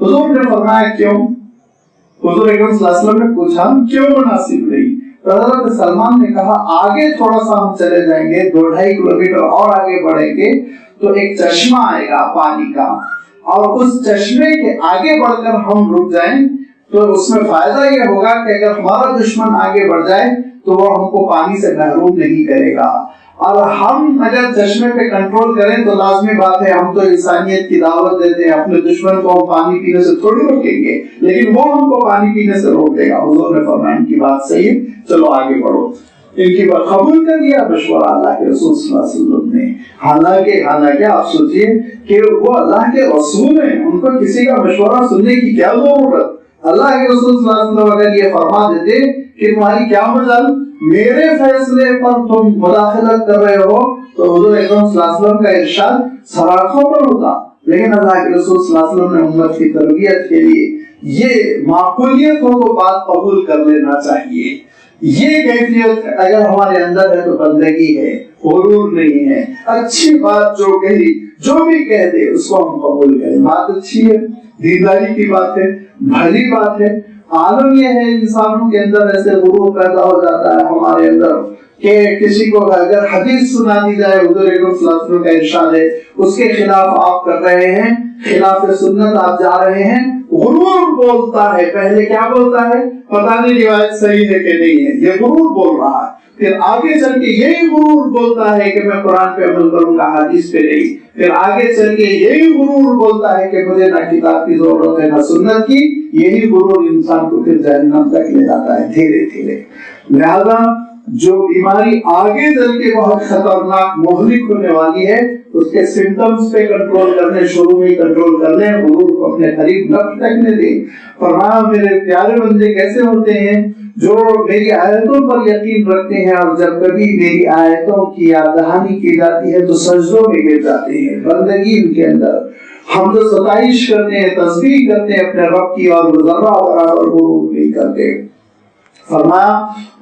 حضور نے فرمایا کیوں؟ حضور اکرم صلی اللہ علیہ وسلم نے پوچھا کیوں مناسب نہیں؟ تو حضرت سلمان نے کہا آگے تھوڑا سا ہم چلے جائیں گے، 2-2.5 کلومیٹر اور آگے بڑھیں گے تو ایک چشمہ آئے گا پانی کا، اور اس چشمے کے آگے بڑھ کر ہم رک جائیں تو اس میں فائدہ یہ ہوگا کہ اگر ہمارا دشمن آگے بڑھ جائے تو وہ ہم کو پانی سے محروم نہیں کرے گا، اور ہم اگر چشمے پہ کنٹرول کریں تو لازمی بات ہے ہم تو انسانیت کی دعوت دیتے ہیں، اپنے دشمن کو ہم پانی پینے سے تھوڑی روکیں گے، لیکن وہ ہم کو پانی پینے سے روک دے گا۔ حضور نے فرمایا ان کی بات صحیح ہے، چلو آگے بڑھو۔ ان کی بات قبول کر لیا مشورہ اللہ کے رسول صلی اللہ علیہ وسلم نے۔ حالانکہ آپ سوچئے کہ وہ اللہ کے رسول ہیں، ان کو کسی کا مشورہ سننے کی کیا ضرورت؟ اللہ کے رسول صلی اللہ علیہ وسلم اگر یہ فرما دیتے کہ تمہاری کیا مجال، میرے فیصلے پر تم مداخلت کر رہے ہو، تو حضور اکرم صلی اللہ علیہ وسلم کا ارشاد سراخوں پر ہوتا، لیکن اللہ کے رسول صلی اللہ علیہ وسلم نے امت کی تربیت کے لیے یہ معقولیت ہو تو بات قبول کر لینا چاہیے۔ یہ کیفیت اگر ہمارے اندر ہے تو بندگی ہے، غرور نہیں ہے۔ اچھی بات جو کہی، جو بھی کہہ دے اس کو ہم قبول کریں، بات اچھی ہے، دینداری کی بات ہے، بھلی بات ہے۔ عالم یہ ہے انسانوں کے اندر ایسے غرور پیدا ہو جاتا ہے ہمارے اندر کہ کسی کو اگر حدیث سنا دی جائے، حضور اکرم صلی اللہ علیہ وسلم کا ارشاد ہے، اس کے خلاف آپ کر رہے ہیں، خلاف سنت آپ جا رہے ہیں، غرور بولتا ہے۔ پہلے کیا بولتا ہے؟ پتہ نہیں روایت صحیح ہے کہ نہیں ہے، یہ غرور بول رہا ہے۔ پھر آگے چل کے یہی غرور بولتا ہے کہ میں قرآن پہ عمل کروں گا، حدیث پہ نہیں۔ پھر آگے چل کے یہی غرور بولتا ہے کہ مجھے نہ کتاب کی ضرورت ہے نہ سنت کی۔ یہی غرور انسان کو پھر جہنم تک لے جاتا ہے دھیرے دھیرے۔ لہذا جو بیماری آگے چل کے بہت خطرناک مہلک ہونے والی ہے، اس کے سمٹمز پہ کنٹرول کرنے، شروع میں کنٹرول کرنے، غرور کو اپنے قریب نہ پھٹکنے دیں۔ فرمایا میرے پیارے بندے کیسے ہوتے ہیں؟ جو میری آیتوں پر یقین رکھتے ہیں، اور جب کبھی میری آیتوں کی یاد دہانی کی جاتی ہے تو سجدوں میں گر جاتے ہیں۔ بندگی ان کے اندر حمد و ستائش کرتے ہیں، تسبیح کرتے ہیں اپنے رب کی، اور ذرہ برابر غرور نہیں کرتے۔ فرمایا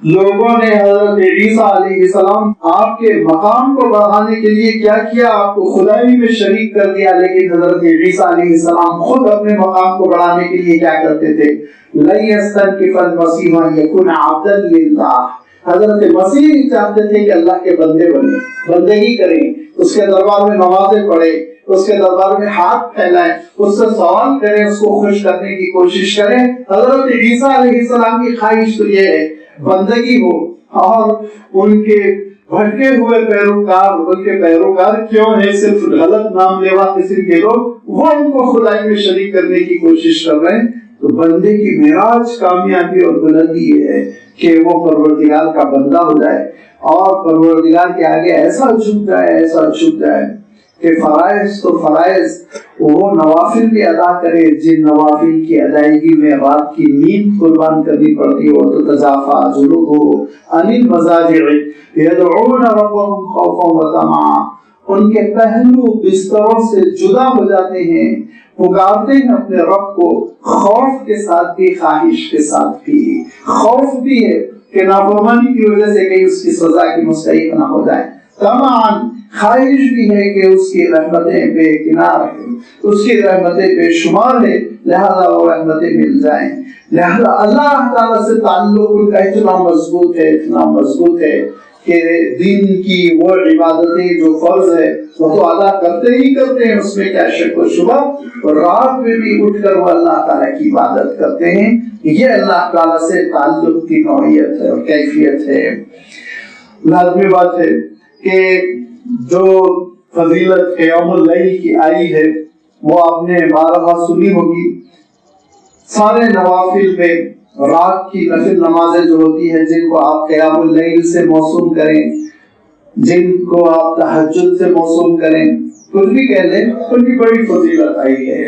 لوگوں نے حضرت عیسیٰ علیہ السلام آپ کے مقام کو بڑھانے کے لیے کیا کیا؟ آپ کو خدائی میں شریک کر دیا، لیکن حضرت عیسیٰ علیہ السلام خود اپنے مقام کو بڑھانے کے لیے کیا کرتے تھے؟ لَن يَسْتَنْكِفَ الْمَسِيحُ أَن يَكُونَ عَبْدًا لِلَّهِ۔ حضرت مسیح چاہتے تھے کہ اللہ کے بندے بنے، بندگی کریں، اس کے دربار میں نمازیں پڑھیں، اس کے دربار میں ہاتھ پھیلائیں، اس سے سوال کریں، اس کو خوش کرنے کی کوشش کریں۔ حضرت عیسیٰ علیہ السلام کی خواہش تو یہ ہے بندگی ہو، اور ان کے بھٹکے ہوئے پیروکار، ان کے پیروکار کیوں ہیں؟ صرف غلط نام لیوا قسم کے لوگ، وہ ان کو خدائی میں شریک کرنے کی کوشش کر رہے ہیں۔ تو بندے کی معراج کامیابی اور بلندی یہ ہے کہ وہ پروردگار کا بندہ ہو جائے، اور پروردگار کے آگے ایسا جھک جائے، ایسا جھک جائے کہ فرائض تو فرائض وہ نوافل بھی ادا کرے، جن نوافل کی ادائیگی میں رات کی نیند قربان کرنی پڑتی ہو۔ تو تجافا جنوبهم عن المضاجع يدعون ربهم خوفا وطمعا، ان کے پہلو بستروں سے جدا ہو جاتے ہیں، پکارتے ہیں اپنے رب کو خوف کے ساتھ بھی، خواہش کے ساتھ بھی۔ خوف بھی ہے کہ نافرمانی کی وجہ سے کہیں اس کی سزا کی مستحق نہ ہو جائے، طمعاً خواہش بھی ہے کہ اس کی رحمتیں بے کنار ہیں، اس کی رحمتیں بے شمار ہے، لہذا وہ رحمتیں مل جائیں۔ لہذا اللہ تعالیٰ سے تعلق ان کا اتنا مضبوط ہے، اتنا مضبوط ہے کہ دین کی وہ عبادتیں جو فرض ہے وہ تو ادا کرتے ہی کرتے ہیں، اس میں کیا شک و شبہ، اور رات میں بھی اٹھ کر وہ اللہ تعالیٰ کی عبادت کرتے ہیں۔ یہ اللہ تعالیٰ سے تعلق کی نوعیت ہے اور کیفیت ہے۔ لازمی بات ہے کہ جو فضیلت قیام اللیل کی آئی ہے وہ آپ نے بارہا سنی ہوگی۔ سارے نوافل میں رات کی نفل نمازیں جو ہوتی ہیں، جن کو آپ قیام اللیل سے موسوم کریں، جن کو آپ تہجد سے موسوم کریں، کچھ بھی کہہ لیں، ان کی بڑی فضیلت آئی ہے۔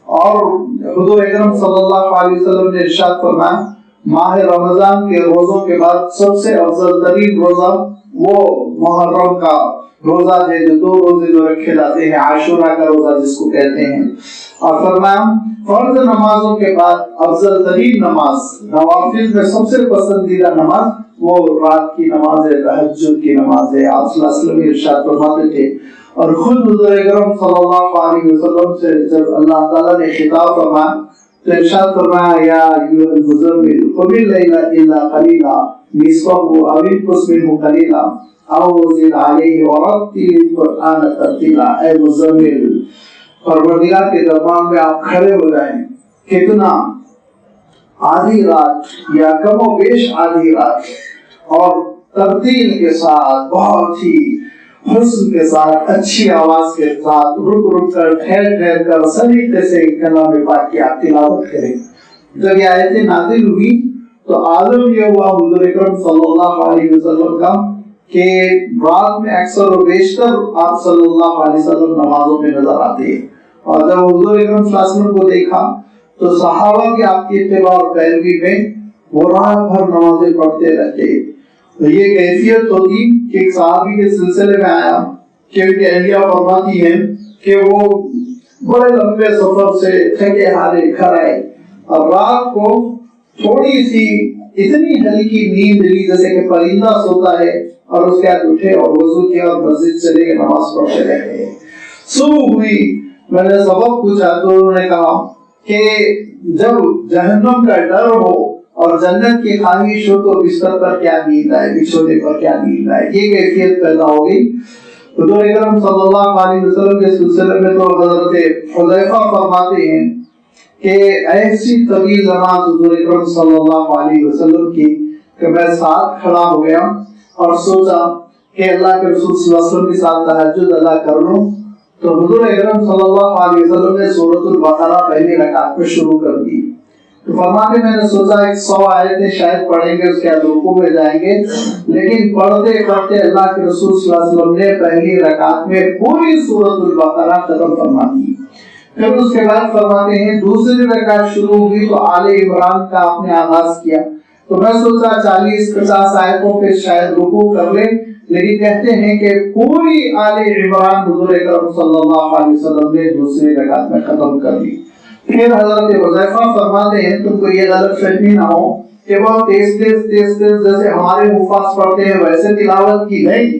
اور حضور اکرم صلی اللہ علیہ وسلم نے ارشاد فرمایا ماہ رمضان کے روزوں کے بعد سب سے افضل ترین روزہ وہ محرم کا روزہ ہے، جو 2 روزے جو رکھے جاتے ہیں، عاشورہ کا روزہ جس کو کہتے ہیں۔ اور فرمایا فرض نمازوں کے بعد افضل ترین نماز، نوافل میں سب سے پسندیدہ نماز وہ رات کی نماز ہے، تہجد کی نماز ہے۔ آپ صلی اللہ علیہ وسلم ارشاد فرماتے تھے اور خود حضور اکرم صلی اللہ علیہ وسلم سے جب اللہ تعالیٰ نے خطاب فرمایا تو ارشاد فرمایا یا ایھا المزمل قم اللیل الا قلیلا نصفہ او انقص منہ قلیلا او زد علیہ ورتل القرآن ترتیلا۔ اے مزمل، پروردگار کے دربار میں آپ کھڑے ہو جائیں، کتنا؟ آدھی رات یا کم و بیش آدھی رات، اور ترتیل کے ساتھ، بہت ہی حسن کے ساتھ، اچھی آواز کے ساتھ، رک رک کر، ٹھہر ٹھہر کر، سلیقے سے کلام پاک کی آپ تلاوت کریں۔ جب یہ آیتیں نازل ہوئی تو عالم یہ ہوا حضور اکرم صلی اللہ علیہ وسلم کا کہ رات میں اکثر و بیشتر آپ صلی اللہ علیہ وسلم نمازوں میں نظر آتے ہیں، اور جب حضور اکرم صلی اللہ علیہ وسلم کو دیکھا تو صحابہ بھی آپ کی اتباع اور پیروی میں وہ رات بھر نمازیں پڑھتے رہتے۔ تو یہ کیفیت ہوتی کہ ایک صحابی کے سلسلے میں آیا کہ ان کی اہلیہ فرماتی ہیں کہ وہ بڑے لمبے سفر سے تھکے ہارے گھر آئے اور رات کو تھوڑی سی اتنی ہلکی نیند لی جیسے کہ پرندہ سوتا ہے، اور اس کے بعد اٹھے اور وضو کیا اور مسجد چلے گئے، نماز پڑھتے رہے۔ صبح ہوئی، میں نے سبق پوچھا تو انہوں نے کہا کہ جب جہنم کا ڈر ہو اور جنت کی خواہش ہو تو بستر پر کیا نیند آئے، بچھونے پر کیا نیند آئے، یہ کیفیت پیدا ہو گئی۔ حضور اکرم صلی اللہ علیہ وسلم کے سلسلے میں تو حضرت حذیفہ فرماتے ہیں کہ ایسی طویل نماز حضور اکرم صلی اللہ علیہ وسلم کی کہ میں ساتھ کھڑا ہو گیا اور سوچا کہ اللہ کے رسول صلی اللہ علیہ وسلم کے ساتھ تہجد ادا کر لوں، تو حضور اکرم صلی اللہ علیہ وسلم نے سورۃ البقرہ پہلی رکعت میں شروع کر دی۔ تو فرماتے میں نے سوچا 100 آیتیں شاید پڑھیں گے، اس کے بعد رکوع میں جائیں گے، لیکن پڑھتے پڑھتے اللہ کے رسول صلی اللہ علیہ وسلم نے پہلی رکعت میں پوری سورۃ البقرہ ختم فرما دی۔ پھر اس کے بعد فرماتے ہیں دوسری رکعت شروع ہوئی تو آل عمران کا آپ نے آغاز کیا، تو میں سوچا 40-50 آیتوں پہ شاید رکوع کر لیں، لیکن کہتے ہیں کہ پوری آل عمران حضور اکرم صلی اللہ علیہ وسلم نے دوسری رکعت میں ختم کر دی۔ پھر حضرت حذیفہ فرماتے ہیں تم کو یہ غلط فہمی نہ ہو کہ وہ تیز جیسے ہمارے حفاظ پڑھتے ہیں ویسے تلاوت کی نہیں،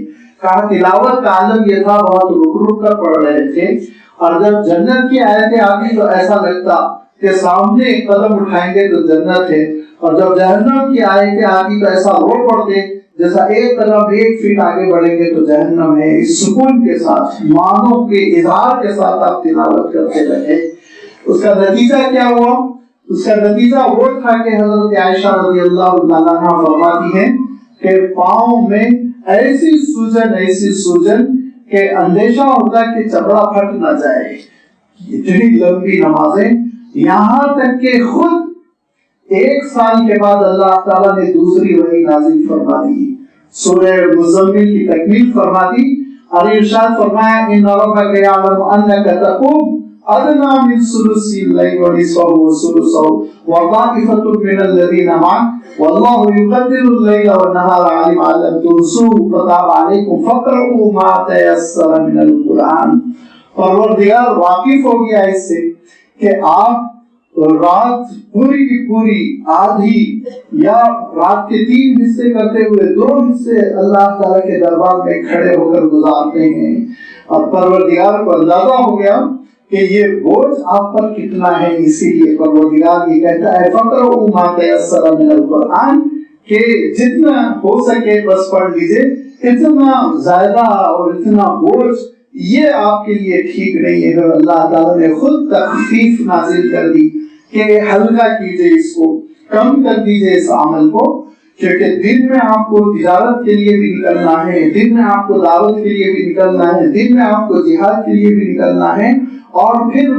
کہا تلاوت کا عالم یہ تھا بہت رک رک کر پڑھ رہے تھے، اور جب جنت کی آیتیں آتی تو ایسا لگتا کہ سامنے ایک قدم اٹھائیں گے تو جنت ہے، اور جب جہنم کی آیتیں آتی تو ایسا رو پڑتے جیسا ایک قدم 1 فٹ آگے بڑھیں گے تو جہنم ہے۔ اس سکون کے ساتھ، معنوں کے اظہار کے ساتھ آپ تلاوت کرتے رہے۔ اس کا نتیجہ کیا ہوا؟ اس کا نتیجہ وہ تھا کہ حضرت عائشہ رضی اللہ عنہا فرماتی ہیں کہ پاؤں میں ایسی سوجن کہ اندیشہ ہوتا ہے کہ چمڑا پھٹ نہ جائے۔ اتنی لمبی نمازیں، یہاں تک کہ خود 1 سال کے بعد اللہ تعالیٰ نے دوسری وحی نازل فرما دی، سورہ مزمل کی تکمیل فرما دی، اور ارشاد فرمایا ان ربک یعلم انک تقوم ادنی من ثلث اللیل ونصفہ وثلثہ وطائفۃ من الذین معک واللہ یقدر اللیل والنہار علم ان لم تحصوہ فتاب علیکم فاقرؤوا ما تیسر من القرآن۔ پروردگار واقف ہو گیا اس سے کہ آپ رات پوری کی پوری آدھی یا رات کے 3 حصے کرتے ہوئے 2 حصے اللہ تعالیٰ کے دربار میں کھڑے ہو کر گزارتے ہیں، اور پروردگار کو اندازہ ہو گیا کہ یہ بوجھ آپ پر کتنا ہے، اسی لیے پروردگار یہ کہتا ہے فَقْرَؤُوا مَا تَيَسَّرَ مِنَ الْقُرْآنِ کہ جتنا ہو سکے بس پڑھ لیجئے، اتنا زیادہ اور اتنا بوجھ یہ آپ کے لیے ٹھیک نہیں ہے۔ اللہ تعالیٰ نے خود تخفیف نازل کر دی کہ ہلکا کیجئے، اس کو کم کر دیجئے اس عمل کو، کیونکہ دن میں آپ کو تجارت کے لیے بھی نکلنا ہے، دن میں آپ کو دعوت کے لیے بھی نکلنا ہے، دن میں آپ کو جہاد کے لیے بھی نکلنا ہے، اور پھر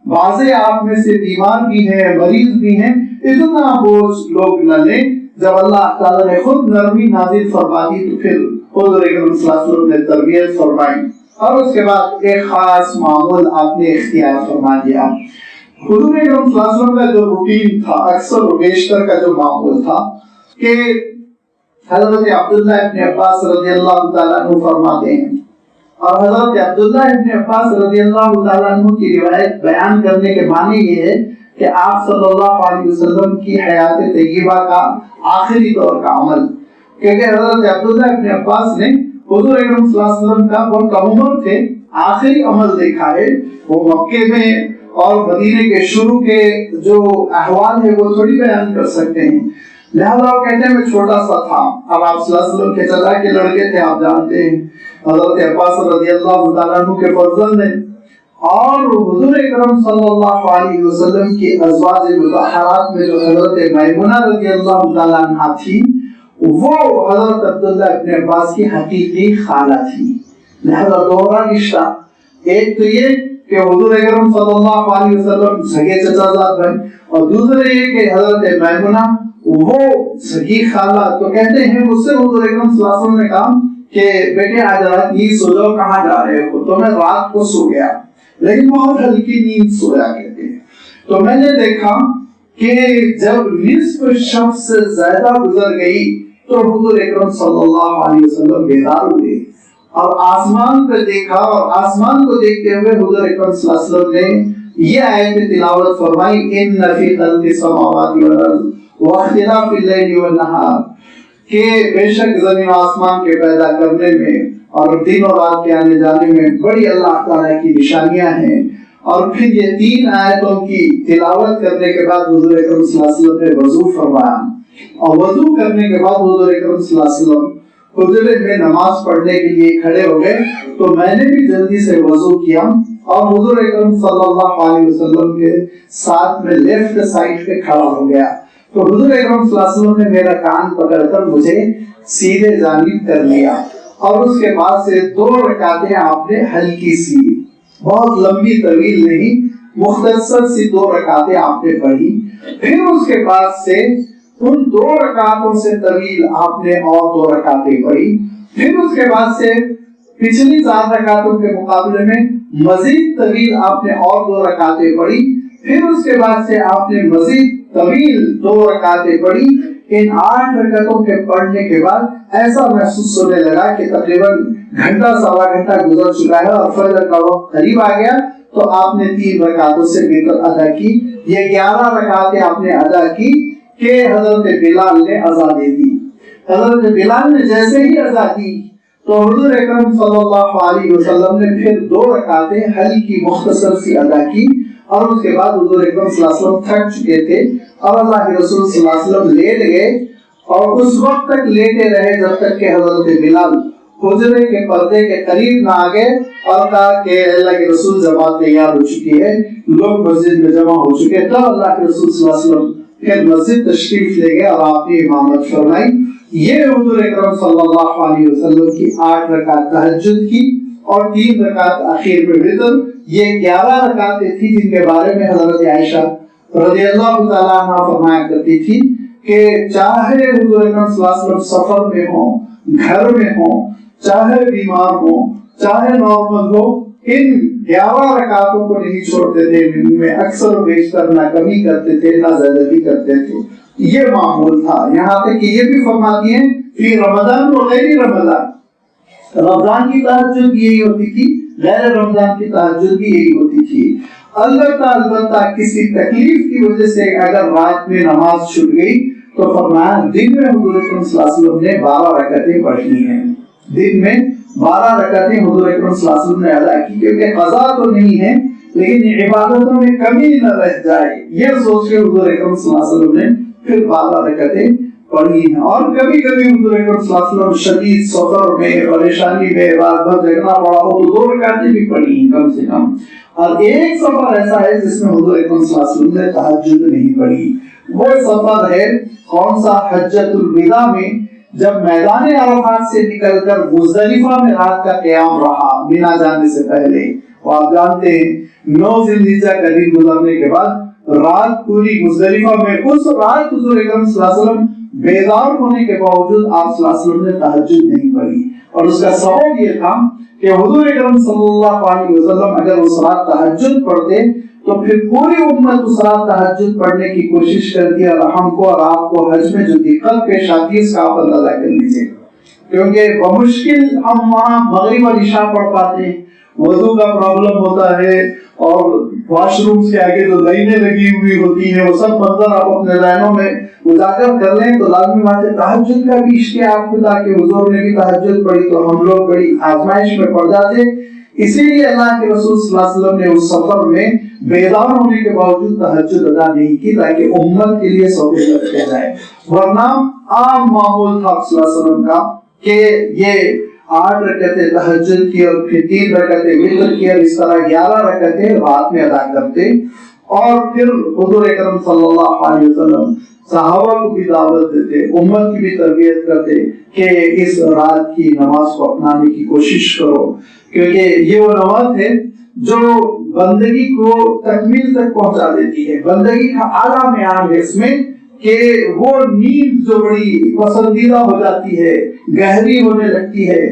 بعض آپ میں سے بیمار بھی ہیں، مریض بھی ہیں، اتنا بوجھ لوگ نہ لیں۔ جب اللہ تعالیٰ نے خود نرمی نازل فرما دی تو پھر حضور اکرم صلی اللہ علیہ وسلم نے تربیت فرمائی، اور اس کے بعد ایک خاص معمول آپ نے اختیار فرما دیا۔ حضور اکرم صلی اللہ علیہ وسلم کا جو روٹین تھا، اکثر و بیشتر کا جو معمول تھا کہ حضرت عبداللہ ابن عباس رضی اللہ تعالیٰ عنہ فرماتے ہیں، اور حضرت عبداللہ ابن عباس رضی اللہ تعالیٰ عنہ کی روایت بیان کرنے کے معنی یہ ہے کہ آپ صلی اللہ علیہ وسلم کی حیات طیبہ کا آخری دور کا عمل، کیونکہ حضرت عبداللہ ابن عباس نے حضور اکرم صلی اللہ علیہ وسلم کا بہت کم عمر تھے، آخری عمل دیکھا ہے وہ مکے میں اور مدینے کے شروع کے جو احوال ہے وہ تھوڑی بیان کر سکتے ہیں، لہذا وہ کہتے ہیں میں چھوٹا سا تھا۔ اب آپ صلی اللہ علیہ وسلم کے چچا کے لڑکے تھے، آپ جانتے ہیں حضرت عباس رضی اللہ تعالیٰ عنہ کے فرزند ہیں، اور حضور اکرم صلی اللہ علیہ وسلم کی ازواج مطہرات میں جو حضرت میمونہ رضی اللہ تعالیٰ عنہ تھی وہ حضرت عبداللہ ابن عباس کی حقیقی خالہ تھی، لہذا دوہرا رشتہ، ایک تو یہ کہ حضور اکرم صلی اللہ علیہ وسلم سگے چچا زاد بھائی، اور دوسرے یہ کہ حضرت میمونہ وہ سگی خالہ۔ تو کہتے ہیں مجھ سے حضور اکرم صلی اللہ علیہ وسلم نے کہا کہ بیٹے آج رات نیند سو جاؤ، کہاں جا رہے ہو؟ تو میں رات کو سو گیا، لیکن بہت ہلکی نیند سویا کہتے ہیں۔ تو میں نے دیکھا کہ جب نصف شب سے زیادہ گزر گئی تو حضور اکرم صلی اللہ علیہ وسلم بیدار ہوئے اور آسمان پہ دیکھا، اور آسمان کو دیکھتے ہوئے حضور اکرم صلی اللہ علیہ وسلم نے یہ آیت تلاوت فرمائی، ان فی خلق السماوات والارض واختلاف اللیل والنہار، کہ بے شک زمین و آسمان کے پیدا کرنے میں اور دن اور رات کے آنے جانے میں بڑی اللہ تعالیٰ کی نشانیاں ہیں۔ اور پھر یہ 3 آیتوں کی تلاوت کرنے کے بعد حضور اکرم صلی اللہ علیہ وسلم نے وضو فرمایا، اور وضو کرنے کے بعد حضور اکرم صلی اللہ علیہ وسلم حجرے میں نماز پڑھنے کے لیے کھڑے ہو گئے، تو میں نے بھی جلدی سے وضو کیا اور حضور اکرم صلی اللہ علیہ وسلم کے ساتھ میں لیفٹ سائڈ پہ کھڑا ہو گیا۔ تو حضور اکرم صلی اللہ علیہ وسلم نے میرا کان پکڑ کر مجھے سیدھے جانب کر لیا، اور اس کے بعد سے 2 رکعتیں آپ نے ہلکی سی، بہت لمبی طویل نہیں، مختصر سی 2 رکعتیں آپ نے پڑھی۔ پھر اس کے بعد سے ان 2 رکعتوں سے طویل آپ نے اور 2 رکعتیں پڑھی۔ پھر اس کے بعد سے پچھلی 4 رکعتوں کے مقابلے میں مزید طویل آپ نے اور 2 رکعتیں پڑھی۔ پھر اس کے بعد سے آپ نے مزید طویل 2 رکعتیں پڑھی۔ ان 8 رکعتوں کے پڑھنے کے بعد ایسا محسوس ہونے لگا کہ تقریباً گھنٹہ سوا گھنٹہ گزر چکا ہے اور فجر کا وقت قریب آ گیا، تو آپ نے 3 رکعتوں سے وتر ادا کی۔ یہ 11 رکعتیں آپ نے ادا کی کہ حضرت بلال نے اذان دے دی۔ حضرت بلال نے جیسے ہی اذان دی تو حضور اکرم صلی اللہ علیہ وسلم نے پھر 2 رکعتیں ہلکی مختصر سی ادا کی، اور اس کے بعد حضور اکرم صلی اللہ علیہ وسلم تھک چکے تھے اور اللہ کے رسول صلی اللہ علیہ وسلم لیٹ گئے، اور اس وقت تک لیٹے رہے جب تک کہ حضرت بلال حجرے کے پردے کے قریب نہ آ گئے اور کہا کہ اللہ کے رسول جماعت تیار ہو چکی ہے، لوگ مسجد میں جمع ہو چکے۔ تو اللہ کے رسول صلی اللہ علیہ وسلم پھر مسجد تشریف لے گئے اور آپ نے امامت فرمائی۔ یہ حضور اکرم صلی اللہ علیہ وسلم کی 8 رکعت تہجد کی اور 3 رکعت اخیر میں وتر، یہ 11 رکعتیں تھی جن کے بارے میں حضرت عائشہ رضی اللہ تعالیٰ عنہ فرمایا کرتی تھی کہ چاہے حضور اکرم صلی اللہ علیہ وسلم سفر میں ہوں، گھر میں ہوں، چاہے بیمار ہوں، چاہے نارمل ہو، ان 11 رکعتوں کو نہیں چھوڑتے تھے، ان میں اکثر و بیشتر نہ کمی کرتے تھے نہ زیادتی کرتے تھے، یہ معمول تھا۔ یہاں تک کہ یہ بھی فرماتی ہیں فی رمضان و غیر رمضان، رمضان کی تہجد یہی ہوتی تھی، غیر رمضان کی تہجد بھی یہی ہوتی تھی۔ البتہ کسی تکلیف کی وجہ سے اگر رات میں نماز چھوٹ گئی تو فرمایا دن میں حضور اکرم صلی اللہ علیہ وسلم نے 12 رکعتیں پڑھی ہیں، دن میں 12 رکعتیں حضور اکرم صلی اللہ علیہ وسلم نے ادا کی، کیونکہ قضا تو نہیں ہے لیکن عبادتوں میں کمی نہ رہ جائے، یہ سوچ کے حضور اکرم صلی اللہ علیہ وسلم نے پھر 12 رکعتیں پڑھی ہیں۔ اور کبھی کبھی حضور اکرم صلی اللہ علیہ وسلم شدید سفر میں پریشانی میں رات بھر جگنا پڑا ہو تو 2 رکعتیں بھی پڑھی ہیں کم سے کم۔ اور ایک سفر ایسا ہے جس میں حضور اکرم صلی اللہ علیہ وسلم نے تہجد نہیں پڑھی، وہ سفر ہے کون سا؟ حجۃ الوداع میں جب میدان عرفات سے نکل کر مزدلفہ میں رات کا قیام رہا مینا جانے سے پہلے، وہ آپ جانتے ہیں 9 ذی الحجہ کا دن گزرنے کے بعد رات پوری مزدلفہ میں، اس رات حضور اکرم صلی اللہ علیہ وسلم بیدار ہونے کے باوجود آپ صلی اللہ علیہ وسلم نے تہجد نہیں پڑھی، اور اس کا سبب یہ تھا کہ حضور اکرم صلی اللہ علیہ وسلم اگر اس رات تہجد پڑھتے تو پھر پوری امت اس رات تہجد پڑھنے کی کوشش کرتی، اور ہم کو اور آپ کو حج میں جو دقت پیش آتی ہے اس کا آپ اندازہ کر لیجیے، کیونکہ بمشکل ہم وہاں مغرب اور عشاء پڑھ پاتے ہیں، وضو کا پرابلم ہوتا ہے اور واش روم کے آگے جو لائنیں لگی ہوئی ہوتی ہیں وہ سب منظر آپ اپنے ذہنوں میں اجاگر کر لیں تو لازمی بات ہے تہجد کا بھی اشتیاق ہوتا کہ حضور نے بھی تہجد پڑھی تو ہم لوگ بڑی آزمائش میں پڑ جاتے اسی لیے اللہ کے رسول صلی اللہ علیہ وسلم نے اس سفر میں بیدار ہونے کے باوجود تہجد ادا نہیں کی تاکہ امت کے لیے سہولت کیا جائے، ورنہ عام معمول تھا صلی اللہ علیہ وسلم کا کہ یہ 8 رکعتیں تہجد کی اور پھر 3 رکعتیں وتر کی اور اس طرح 11 رکعتیں رات میں ادا کرتے، اور پھر حضور اکرم صلی اللہ علیہ وسلم صحابہ کو بھی دعوت دیتے، امت کی بھی تربیت کرتے کہ اس رات کی نماز کو اپنانے کی کوشش کرو، کیونکہ یہ وہ نماز ہے جو بندگی کو تکمیل تک پہنچا دیتی ہے، بندگی کا اعلیٰ معیار ہے اس میں کہ وہ نیند جو بڑی پسندیدہ ہو جاتی ہے، گہری ہونے لگتی ہے،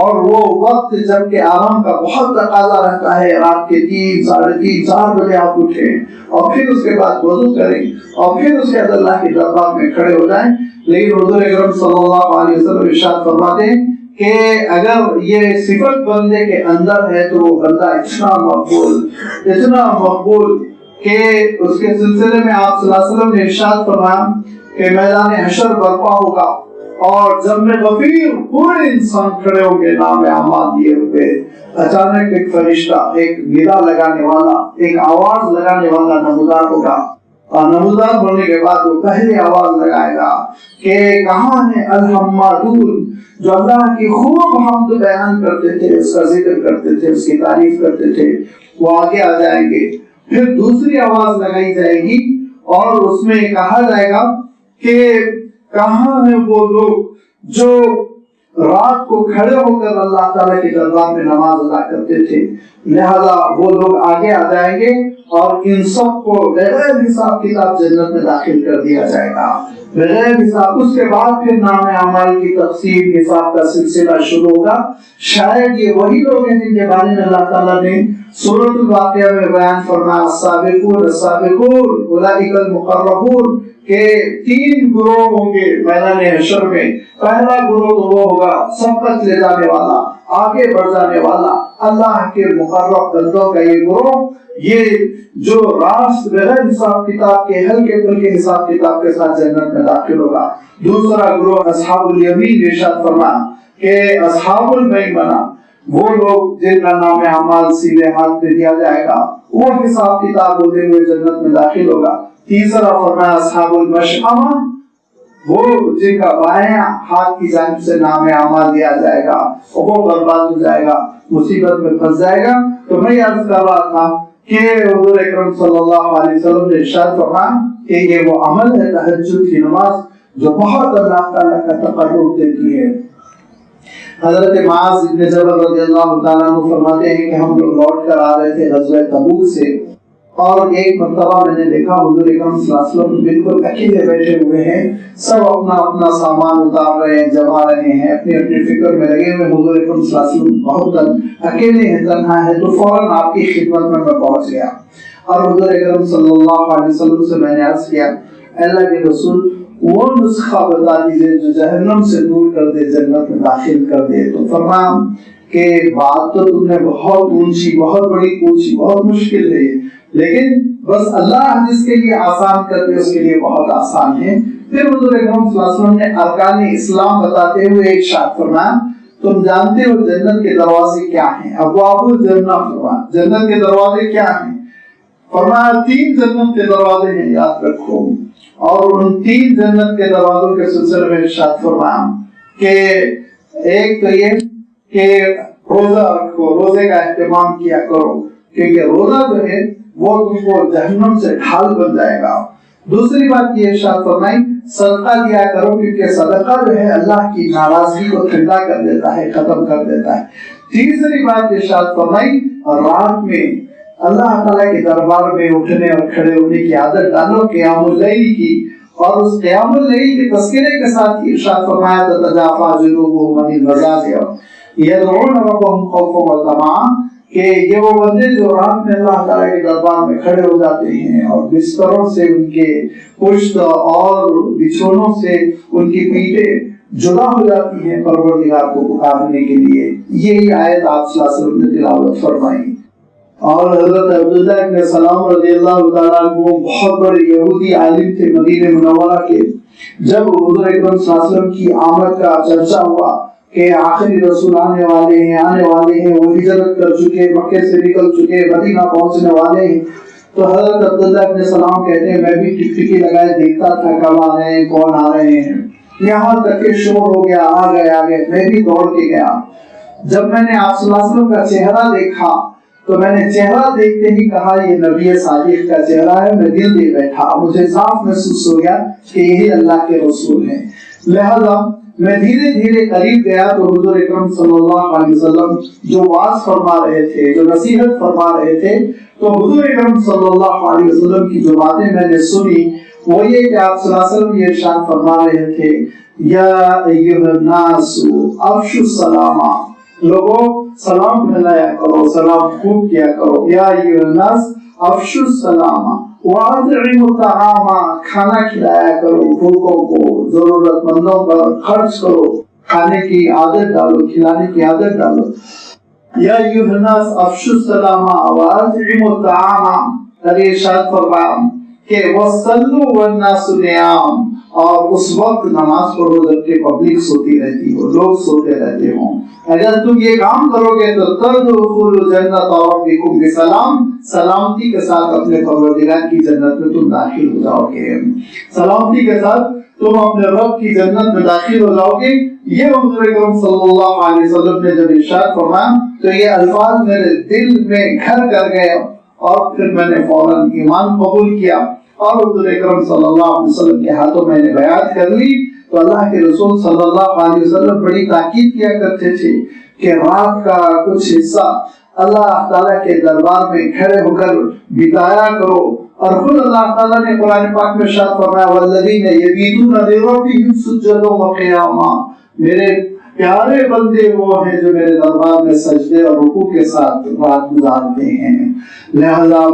اور وہ وقت جب کہ آرام کا بہت تقاضا رہتا ہے، رات کے 3، 3:30، 4 بجے آپ اٹھیں اور پھر اس کے بعد وضو کریں اور پھر اس کے بعد اللہ کے دربار میں کھڑے ہو جائیں۔ لیکن حضور اکرم صلی اللہ علیہ وسلم ارشاد فرماتے ہیں کہ اگر یہ صفت بندے کے اندر ہے تو وہ بندہ اتنا مقبول کہ اس کے سلسلے میں آپ صلی اللہ علیہ وسلم نے ارشاد فرمایا کہ میدان حشر برپا ہوگا اور جب میں غفیر پورے انسان کھڑے ہوں گے نام اعمال دیے ہوئے، اچانک ایک فرشتہ، ایک ندا لگانے والا، ایک آواز لگانے والا نمودار ہوگا، اور نمودار ہونے کے بعد وہ پہلے آواز لگائے گا کہ کہاں ہے الحمدون، جو اللہ کی خوب حمد بیان کرتے تھے، اس کا ذکر کرتے تھے، اس کی تعریف کرتے تھے، وہ آگے آ جائیں گے۔ پھر دوسری آواز لگائی جائے گی اور اس میں کہا جائے گا کہ کہاں ہیں وہ لوگ جو رات کو کھڑے ہو کر اللہ تعالیٰ کے دربار میں نماز ادا کرتے تھے۔ لہذا وہ لوگ آگے آ جائیں گے اور ان سب کو بغیر حساب کتاب جنت میں داخل کر دیا جائے گا، بغیر حساب۔ اس کے بعد پھر نام اعمال کی تقسیم، حساب کا سلسلہ شروع ہوگا۔ شاید یہ وہی لوگ ہیں جن کے بارے میں اللہ تعالیٰ نے سورۃ الواقعہ میں بیان فرمایا السابقون السابقون اولئک المقربون، کہ 3 گروہ ہوں گے میدان حشر میں۔ پہلا گروہ تو وہ ہوگا سبقت لے جانے والا، آگے بڑھ جانے والا، اللہ کے مقرب بندوں کا یہ گروہ، یہ جو راست بغیر حساب کتاب کے ہلکے پھلکے حساب کتاب کے ساتھ جنت میں داخل ہوگا۔ دوسرا گروہ اصحاب الیمین، ارشاد فرمایا کہ اصحاب المیمنہ، وہ لوگ جن کا نام اعمال سیدھے ہاتھ پہ دیا جائے گا، وہ حساب کتاب ہوتے ہوئے جنت میں داخل ہوگا۔ تیسرا فرمایا اصحاب المشأمہ، وہ جن کا بائیں ہاتھ کی جانب سے نام اعمال دیا جائے گا، وہ برباد ہو جائے گا، مصیبت میں پھنس جائے گا۔ تو میں عرض کر رہا تھا کہ حضور اکرم صلی اللہ علیہ وسلم نے ارشاد فرمایا کہ یہ وہ عمل ہے تہجد کی نماز جو بہت اللہ تعالیٰ کا تقرب دیتی ہے۔ حضرت معاذ بن جبل رضی اللہ تعالیٰ عنہ فرماتے ہیں کہ ہم لوگ لوٹ کر آ رہے تھے غزوہ تبوک سے، اور ایک مرتبہ میں نے دیکھا حضور اکرم صلی اللہ علیہ وسلم بالکل اکیلے بیٹھے ہوئے ہیں، سب اپنا اپنا سامان اتار رہے ہیں، جما رہے ہیں، اپنی اپنی فکر میں لگے ہوئے۔ حضور اکرم صلی اللہ علیہ وسلم بہت اکیلے ہیں، تنہا ہے، تو فوراً آپ کی خدمت میں پہنچ گیا اور حضور اکرم صلی اللہ علیہ وسلم سے میں نے عرض کیا اللہ کے رسول وہ نسخہ بتا دیجئے جو جہنم سے دور کر دے، جنت میں داخل کر دے۔ تو فرمایا کہ بات تو تم نے بہت اونچی، بہت بڑی پوچھی، بہت مشکل ہے، لیکن بس اللہ جس کے لیے آسان کر دے اس کے لیے بہت آسان ہے۔ پھر حضور اکرم صلی اللہ علیہ وسلم نے ارکان اسلام بتاتے ہوئے ارشاد فرمایا تم جانتے ہو جنت کے دروازے کیا ہیں؟ ابواب الجنہ، فرمایا جنت کے دروازے کیا ہیں؟ فرمایا 3 جنت کے دروازے ہیں، یاد رکھو۔ اور ان 3 جنت کے دروازوں کے سلسلے میں ارشاد فرمایا کہ ایک تو یہ کہ روزہ رکھو، روزے کا اہتمام کیا کرو، کیونکہ روزہ جو ہے وہ تم کو جہنم سے ڈھال بن جائے گا۔ دوسری بات یہ ارشاد فرمائی صدقہ دیا کرو، کیونکہ صدقہ جو ہے اللہ کی ناراضگی کو ٹھنڈا کر دیتا ہے، ختم کر دیتا ہے۔ تیسری بات ارشاد فرمائی رات میں اللہ تعالیٰ کے دربار میں اٹھنے اور کھڑے ہونے کی عادت ڈالو، قیام اللیل کی، اور اس قیام اللیل کے تذکرے کے ساتھ ارشاد فرمایا تتجافی جنوبہم عن المضاجع یدعون ربہم خوفا وطمعا، کہ یہ وہ بندے جو رات میں اللہ تعالیٰ کے دربار میں کھڑے ہو جاتے ہیں اور بستروں سے ان کے پشت اور بچھونوں سے ان کی پیٹیں جدا ہو جاتی ہیں پروردگار کو پکارنے کے لیے۔ یہی آیت آپ صلی اللہ علیہ وسلم نے تلاوت فرمائی۔ اور حضرت عبداللہ ابن سلام رضی اللہ تعالیٰ عنہ بہت بڑے یہودی عالم تھے مدینہ منورہ کے، جب حضور اکرم صلی اللہ علیہ وسلم کی آمد کا چرچا ہوا کہ آخری رسول آنے والے ہیں، وہ ہجرت کر چکے، مکے سے نکل چکے، مدینہ پہنچنے والے ہیں. تو حضرت عبداللہ ابن سلام کہتے ہیں میں بھی ٹکٹکی لگائے دیکھتا تھا کب آ رہے ہیں، کون آ رہے ہیں. یہاں تک کہ شور ہو گیا، آ گئے. میں بھی دوڑ کے گیا. جب میں نے آپ صلی اللہ علیہ وسلم کا چہرہ دیکھا تو میں نے چہرہ دیکھتے ہی کہا یہ نبی صادق کا چہرہ ہے. میں دل دے بیٹھا، مجھے صاف محسوس ہو گیا کہ یہی اللہ کے رسول ہیں. لہذا میں دھیرے دھیرے قریب گیا تو حضور اکرم صلی اللہ علیہ وسلم جو واعظ فرما رہے تھے، جو نصیحت فرما رہے تھے، تو حضور اکرم صلی اللہ علیہ وسلم کی جو باتیں میں نے سنی وہ یہ کہ آپ صلی اللہ علیہ وسلم یہ ارشاد فرما رہے تھے یا ایھا الناس افشوا السلام، لوگوں سلام پھیلایا کرو، سلام خوب کیا کرو. یا ایھا الناس افشوا السلام وَأَطْعِمُوا الطَّعَامَ، کھانا کھلایا کرو بھوکوں کو، ضرورت مندوں پر خرچ کرو، کھانے کی عادت ڈالو، کھلانے کی عادت ڈالو. یا ایھا الناس افشوا السلام وَأَطْعِمُوا الطَّعَامَ، ارشاد فرمایا کہ وَصَلُّوا وَالنَّاسُ نِيَامٌ، اور اس وقت نماز پڑھو جبکہ پبلک سوتی رہتی ہو، لوگ سوتے رہتے ہوں. اگر تم یہ کام کرو گے تو تدخلوا جنت ربکم بسلام، سلامتی کے ساتھ اپنے پروردگار کی جنت میں تم داخل ہو جاؤ گے. سلامتی کے ساتھ تم اپنے رب کی جنت میں داخل ہو جاؤ گے. یہ حضور اکرم صلی اللہ علیہ وسلم نے جب ارشاد فرمایا تو یہ الفاظ میرے دل میں گھر کر گئے اور پھر میں نے فوراً ایمان قبول کیا اور حضور اکرم صلی اللہ علیہ وسلم کے ہاتھوں میں نے بیعت کر لی. تو اللہ کے رسول صلی اللہ علیہ وسلم بڑی تاکید کیا کرتے تھے کہ رات کا کچھ حصہ اللہ تعالیٰ کے دربار میں کھڑے ہو کر بتایا کرو. اور خود اللہ تعالیٰ نے قرآن پاک میں ارشاد فرمایا والذین یبیتون لربہم سجدا وقیاما، میرے پیارے بندے وہ ہیں جو میرے دربار میں سجدے اور رکوع کے ساتھ رات گزارتے ہیں. لہذا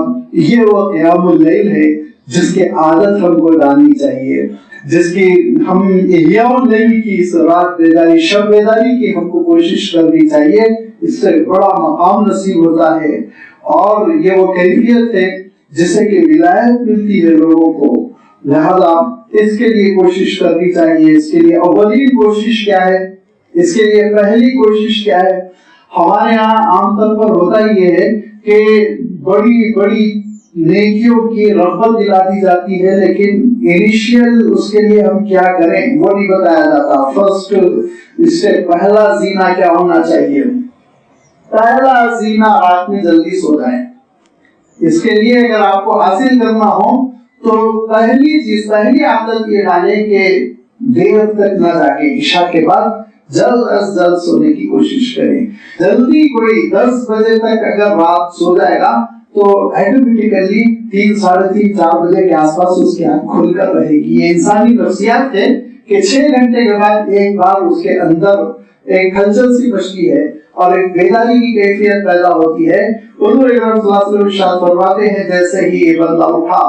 یہ وہ قیام اللیل ہے جس کی عادت ہم کو ڈالنی چاہیے، جس کی ہم احیاء اللیل کی اس رات بیداری، شب بیداری کی ہم کو کوشش کرنی چاہیے. اس سے بڑا مقام نصیب ہوتا ہے اور یہ وہ کیفیت ہے جسے کہ ولایت ملتی ہے لوگوں کو. لہذا اس کے لیے کوشش کرنی چاہیے. اس کے لیے اولین کوشش کیا ہے؟ اس کے لیے پہلی کوشش کیا ہے؟ ہمارے یہاں عام طور پر ہوتا یہ ہے کہ بڑی بڑی نیکیوں کی رغبت دلا دی جاتی ہے لیکن انیشیل اس کے لیے ہم کیا کریں وہ نہیں بتایا جاتا. فرسٹ اس سے پہلا زینہ کیا ہونا چاہیے؟ پہلا زینہ رات میں جلدی سو جائیں. اس کے لیے اگر آپ کو حاصل کرنا ہو تو پہلی چیز، پہلی عادت یہ ڈالیں کہ دیر تک نہ جاگیں. عشاء کے بعد جلد از جلد سونے کی کوشش کریں. جلدی کوئی 10 بجے تک اگر رات سو جائے گا تو ایٹومیٹیکلی 3 ساڑھے 3 4 بجے کے آس پاس اس کی آنکھ کھل کر رہے گی. یہ انسانی نفسیات ہے کہ 6 گھنٹے کے بعد ایک بار اس کے اندر ایک ہلچل سی مچتی ہے اور ایک بیداری کی کیفیت پیدا ہوتی ہے. حضور اکرم صلی اللہ علیہ وسلم ارشاد فرماتے ہیں جیسے ہی یہ بندہ اٹھا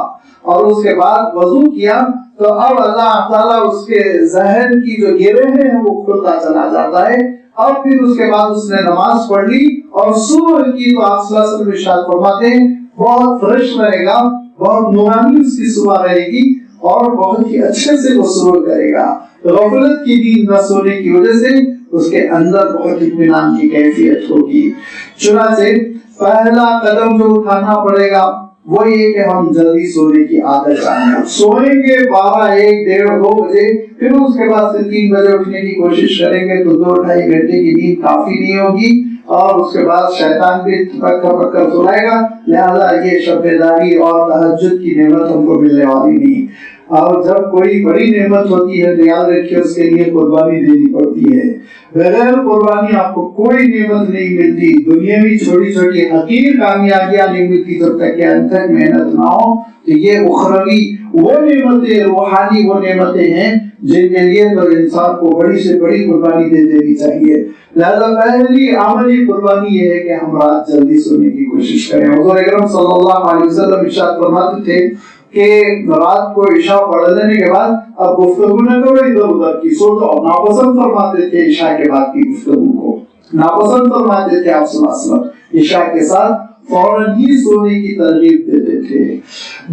اور اس کے بعد وضو کیا تو اب اللہ تعالیٰ اس کے ذہن کی جو گرہ ہیں وہ کھلتا چلا جاتا ہے. اور پھر اس کے بعد اس نے نماز پڑھ لی اور صبح کی تو آپ صلی اللہ علیہ وسلم ارشاد فرماتے ہیں بہت فریش رہے گا، بہت نورانی اس کی صبح رہے گی اور بہت ہی اچھے سے وہ سرور کرے گا. غفلت کی نیند نہ سونے کی وجہ سے اس کے اندر بہت اطمینان کی کیفیت ہوگی. چنانچہ پہلا قدم جو اٹھانا پڑے گا وہ یہ کہ ہم جلدی سونے کی عادت ڈالیں. سوئیں گے 12 1 1.5 2 بجے، پھر اس کے بعد سے 3 بجے اٹھنے کی کوشش کریں گے تو 2 2.5 گھنٹے کی نیند کافی نہیں ہوگی اور اس کے بعد شیطان بھی تھپک تھپک کر سلائے گا. لہذا یہ شب بیداری اور تہجد کی نعمت ہم کو ملنے والی نہیں. اور جب کوئی بڑی نعمت ہوتی ہے تو یاد رکھیے اس کے لیے قربانی دینی پڑتی ہے. بغیر قربانی آپ کو کوئی نعمت نہیں ملتی. دنیا میں چھوٹی چھوٹی حقیر کامیابیاں نہیں ملتی جب تک کہ انتھک محنت نہ ہو. تو یہ اخروی وہ نعمتیں، روحانی وہ نعمتیں ہیں جن کے لیے تو انسان کو بڑی سے بڑی قربانی دے دینی چاہیے. لہذا پہلی عملی قربانی یہ ہے کہ ہم رات جلدی سونے کی کوشش کریں. حضور اکرم صلی اللہ علیہ وسلم ارشاد فرماتے تھے کہ رات کو عشاء پڑھ لینے کے بعد اب گفتگو نہ کرو ادھر ادھر کی، سو جاؤ. ناپسند فرماتے تھے عشاء کے بعد کی گفتگو کو، ناپسند فرماتے تھے آپ صلی اللہ علیہ وسلم. عشاء کے ساتھ فوراً ہی سونے کی ترغیب دیتے تھے.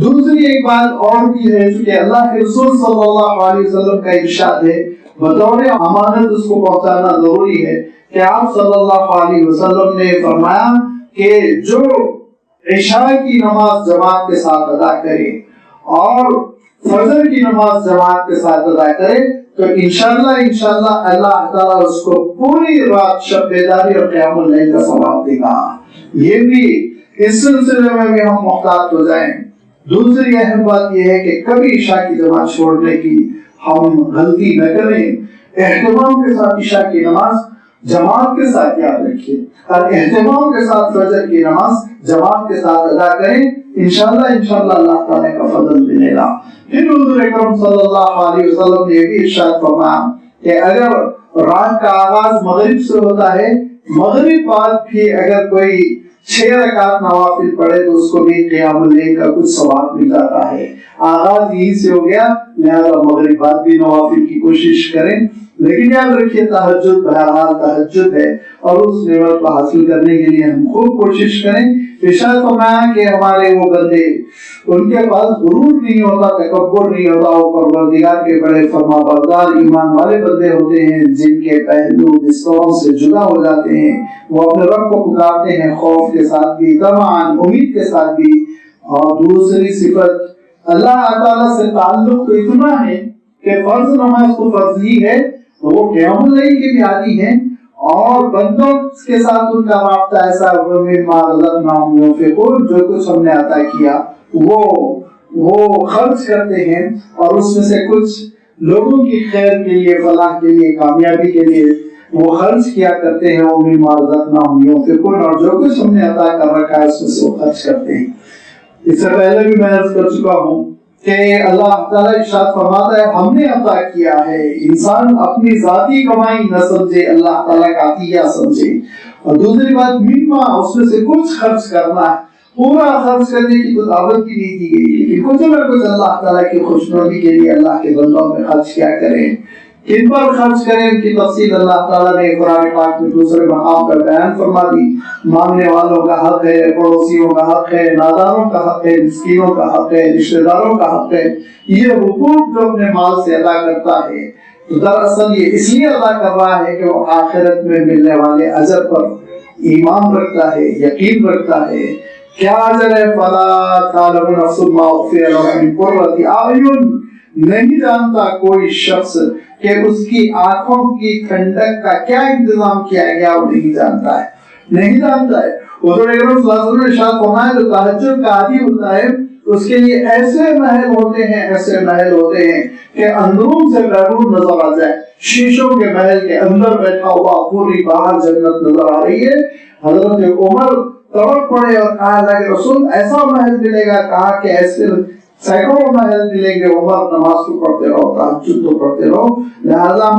دوسری ایک بات اور بھی ہے کہ اللہ کے رسول صلی اللہ علیہ وسلم کا ارشاد ہے بطور امانت اس کو پہنچانا ضروری ہے کہ آپ صلی اللہ علیہ وسلم نے فرمایا کہ جو عشاء کی نماز جماعت کے ساتھ ادا کرے اور فجر کی نماز جماعت کے ساتھ ادا کرے تو انشاءاللہ اللہ تعالیٰ اس کو پوری رات شب بیداری اور قیام اللیل کا ثواب دے گا۔ یہ بھی اس سلسلے میں بھی ہم محتاط ہو جائیں۔ دوسری اہم بات یہ ہے کہ کبھی عشاء کی جماعت چھوڑنے کی ہم غلطی نہ کریں۔ اہتمام کے ساتھ عشاء کی نماز جماعت کے ساتھ یاد رکھیے اور اہتمام کے ساتھ فجر کی نماز جماعت کے ساتھ ادا کریں، انشاءاللہ اللہ تعالیٰ کا فضل ملے گا۔ پھر حضور اکرم صلی اللہ علیہ وسلم نے یہ بھی ارشاد فرمایا کہ اگر رات کا آغاز مغرب سے ہوتا ہے، مغرب بعد بھی اگر کوئی 6 رکعت نوافل پڑھے تو اس کو بھی قیام اللیل کا کچھ ثواب مل جاتا ہے۔ آغاز یہیں سے ہو گیا، لہذا مغرب بعد بھی نوافل کی کوشش کریں، لیکن یاد رکھیے تہجد بہرحال تہجد ہے اور اس نعمت کو حاصل کرنے کے لیے ہم خوب کوشش کریں۔ ارشاد فرمایا کہ ہمارے وہ بندے ان کے پاس غرور نہیں ہوتا، تکبر نہیں ہوتا، وہ پروردگار کے بڑے فرما بردار ایمان والے بندے ہوتے ہیں جن کے پہلو بستروں سے جدا ہو جاتے ہیں، وہ اپنے رب کو پکارتے ہیں خوف کے ساتھ بھی، طمعاً امید کے ساتھ بھی۔ اور دوسری صفت اللہ تعالیٰ سے تعلق تو اتنا ہے کہ فرض نماز تو فرض ہی ہے، وہ قیام اللیل کے بھی عادی ہیں اور بندوں کے ساتھ ان کا رابطہ ایسا مما رزقناہم ينفقون، جو کچھ ہم نے عطا کیا وہ خرچ کرتے ہیں اور اس میں سے کچھ لوگوں کی خیر کے لیے، فلاح کے لیے، کامیابی کے لیے وہ خرچ کیا کرتے ہیں۔ مما رزقناہم ينفقون، اور جو کچھ ہم نے عطا کر رکھا ہے اس میں سے وہ خرچ کرتے ہیں۔ اس سے پہلے بھی میں عرض کر چکا ہوں کہ اللہ تعالیٰ ارشاد فرماتا ہے ہم نے عطا کیا ہے، انسان اپنی ذاتی کمائی نہ سمجھے، اللہ تعالیٰ کا عطیہ سمجھے۔ اور دوسری بات مما، اس میں سے کچھ خرچ کرنا ہے، پورا خرچ کرنے کی تو دعوت بھی نہیں دی گئی، لیکن کچھ نہ کچھ اللہ تعالیٰ کی خوشنودی کے لیے اللہ کے بندوں میں خرچ کیا کریں۔ کن پر خرچ کریں ان کی تفصیل اللہ تعالیٰ نے قرآن پاک میں دوسرے مقام پر بیان فرما دی۔ مانگنے والوں کا حق ہے، پڑوسیوں کا حق ہے، ناداروں کا حق ہے، مسکینوں کا حق ہے، رشتہ داروں کا حق ہے، یہ حقوق جو اپنے مال سے ادا کرتا ہے تو دراصل یہ اس لیے ادا کر رہا ہے کہ وہ آخرت میں ملنے والے اجر پر ایمان رکھتا ہے، یقین رکھتا ہے۔ کیا اجر ہے؟ فَلَا تَعْلَمُ نَفْسٌ مَا أُخْفِيَ لَهُم مِّن قُرَّةِ أَعْيُنٍ، نہیں جانتا کوئی شخص کہ اس کی آنکھوں کی ٹھنڈک کا کیا انتظام کیا گیا، وہ نہیں جانتا ہے، نہیں جانتا ہے۔ حضور اکرم صلی اللہ علیہ وسلم نے ارشاد فرمایا جو تہجد کا عادی ہوتا ہے اس کے لیے ایسے محل ہوتے ہیں، ایسے محل ہوتے ہیں کہ اندرون سے بیرون نظر آ جائے، شیشوں کے محل کے اندر بیٹھا ہوا پوری باہر جنت نظر آ رہی ہے۔ حضرت عمر تڑپ پڑے اور کہا کہ رسول ایسا محل ملے گا؟ کہا کہ ایسے سینکڑوں محل ملیں گے۔ عمر نماز کو پڑھتے رہو، تہجد کو پڑھتے رہو۔ لہذا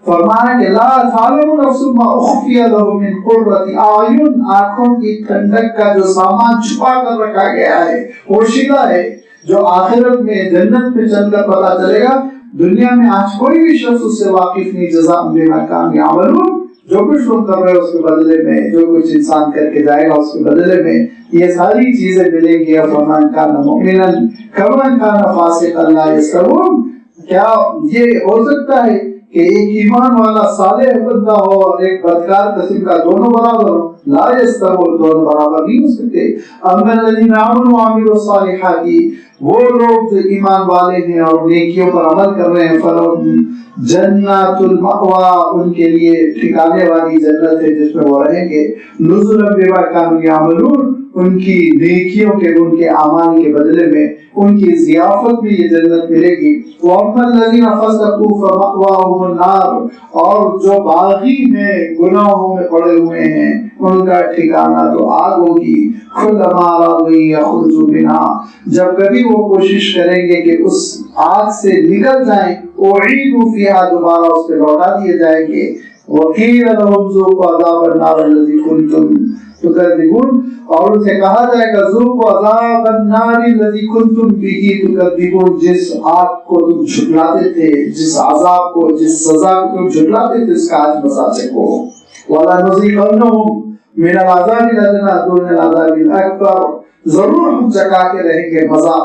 فرمایا کہ لا تعلم نفس ما اخفی لهم من قرۃ اعین، آنکھوں کی ٹھنڈک کا جو سامان چھپا کر رکھا گیا ہے پوشیدہ ہے، جو آخرت میں جنت میں چل کر پتہ چلے گا۔ دنیا میں آج کوئی بھی شخص اس سے واقف نہیں۔ جزاء بما كانوا يعملون، جو کچھ تم کر رہے ہو اس کے بدلے میں، جو کچھ انسان کر کے جائے گا اس کے بدلے میں یہ ساری چیزیں ملیں گی۔ فَمَنْ كَانَ مُؤْمِنًا كَمَنْ كَانَ فَاسِقًا لَا يَسْتَوُونَ، کیا یہ ہو سکتا ہے کہ ایک ایمان والا صالح بندہ ہو اور ایک بدکار قسم کا دونوں برابر ہو؟ لا يستوون، دونوں برابر نہیں ہو سکتے۔ اما الذين آمنوا وعملوا الصالحات، وہ لوگ جو ایمان والے ہیں اور نیکیوں پر عمل کر رہے ہیں، فلہم جنات المأوى، ان کے لیے ٹھکانے والی جنت ہے جس میں وہ رہیں گے۔ نزلا بما كانوا يعملون، ان کی نیکیوں کے، ان کے اعمال کے بدلے میں ان کی ضیافت میں یہ جنت ملے گی۔ وَأَمَّا الَّذِينَ فَسَقُوا فَمَأْوَاهُمُ النَّارُ، اور جو باغی ہیں، گناہوں میں پڑے ہوئے ہیں، ان کا ٹھکانہ تو آگ ہوگی۔ كُلَّمَا أَرَادُوا أَن يَخْرُجُوا مِنْهَا، جب کبھی وہ کوشش کریں گے کہ اس آگ سے نکل جائیں، أُعِيدُوا فِيهَا، دوبارہ اس پہ لوٹا دیے جائیں گے۔ وَقِيلَ لَهُمْ ذُوقُوا عَذَابَ النَّارِ الَّذِي كُنتُمْ تُكَذِّبُونَ، اور ان سے کہا جائے گا ذُوقُوا عَذَابَ النَّارِ الَّذِي كُنتُمْ بِهِ تُكَذِّبُونَ، جس آگ کو تم جھٹلاتے تھے، جس عذاب کو، جس سزا کو تم جھٹلاتے تھے، اس کا آج مزہ چکھو۔ وَلَنُذِيقَنَّهُمْ مِنَ الْعَذَابِ الْأَدْنَىٰ دُونَ الْعَذَابِ الْأَكْبَرِ، ضرور ہم چکھا کے رہیں گے مزہ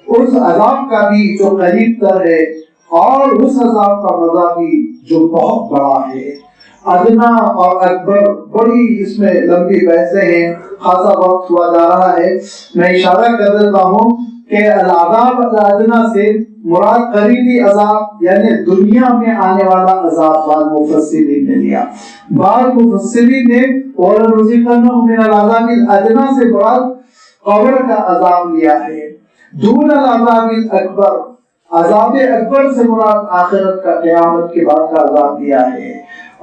اس عذاب کا بھی جو قریب تر ہے، اور اس عذاب کا مزہ بھی جو بہت بڑا ہے۔ ادنا اور اکبر بڑی اس میں لمبی بحثیں ہیں، خاصا وقت ہوا جا رہا ہے، میں اشارہ کر دیتا ہوں کہ العذاب الادنا سے مراد قریبی عذاب یعنی دنیا میں آنے والا عذاب بعض مفسرین نے لیا، بعض مفسرین نے وَلَنُذِيقَنَّهُم مِّنَ الْعَذَابِ الْأَدْنَىٰ سے مراد قبر کا عذاب لیا ہے، دون العذاب الاکبر عذاب اکبر سے مراد آخرت کا قیامت کے بعد کا عذاب لیا ہے،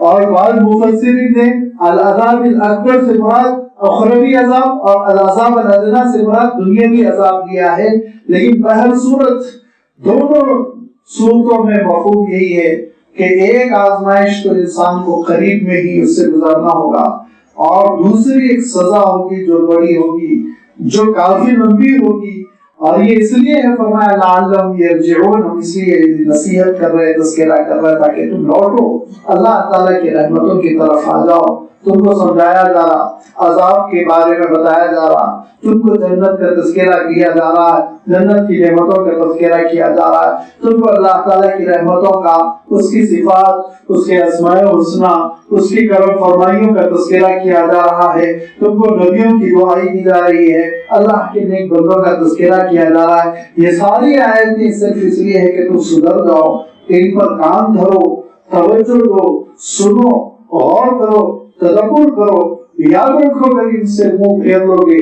اور بعض مفسرین نے العذاب الاکبر سے مراد اخروی عذاب اور العذاب الادنا سے مراد دنیاوی عذاب لیا ہے۔ لیکن بہر صورت دونوں صورتوں میں مفہوم یہی ہے کہ ایک آزمائش تو انسان کو قریب میں ہی اس سے گزارنا ہوگا، اور دوسری ایک سزا ہوگی جو بڑی ہوگی، جو کافی لمبی ہوگی، اور یہ اس لیے ہے فرمایا لعلہم یرجعون، ہم اس لیے نصیحت کر رہے، تذکرہ کر رہے تاکہ تم لوٹو، اللہ تعالیٰ کی رحمتوں کی طرف آ جاؤ، تم کو سمجھایا جا رہا، عذاب کے بارے میں بتایا جا رہا، تم کو جنت کا تذکرہ کیا جا رہا ہے، جنت کی نعمتوں کا تذکرہ کیا جا رہا ہے، تم کو اللہ تعالیٰ کی رحمتوں کا، اس کی صفات، اس کے اسماء الحسنی، اس کی کرم فرمائیوں کا تذکرہ کیا جا رہا ہے، تم کو نبیوں کی دعائی کی جا رہی ہے، اللہ کے نیک بندوں کا تذکرہ کیا جا رہا ہے۔ یہ ساری آیتیں صرف اس لیے ہے کہ تم سدھر جاؤ، ان پر کان دھرو، توجہ دو، سنو، غور کرو، تدبر کرو، یاد رکھو کہ ان سے منہ پھیر لو گے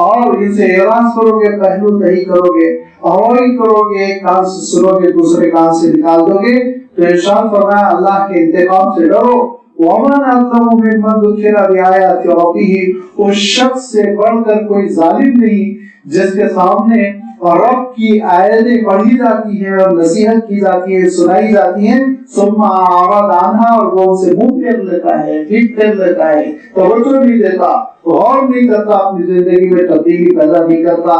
اور ان سے اعراض کرو گے، پہلو تہی کرو گے، اوائل کرو گے، ایک کان سے سنو گے دوسرے کان سے نکال دو گے، تو ارشاد فرمایا اللہ کے انتقام سے ڈرو۔ وَمَنْ أَظْلَمُ مِمَّنْ ذُكِّرَ بِآيَاتِ رَبِّهِ، اس شخص سے بڑھ کر کوئی ظالم نہیں جس کے سامنے رب کی آیتیں پڑھی جاتی ہیں اور نصیحت کی جاتی ہے، سنائی جاتی ہیں، ثم اعرض عنها، اور وہ ان سے منہ پھیر لیتا ہے، پیٹ پھیر لیتا ہے، توجہ نہیں دیتا، غور نہیں کرتا، اپنی زندگی میں تبدیلی پیدا نہیں کرتا،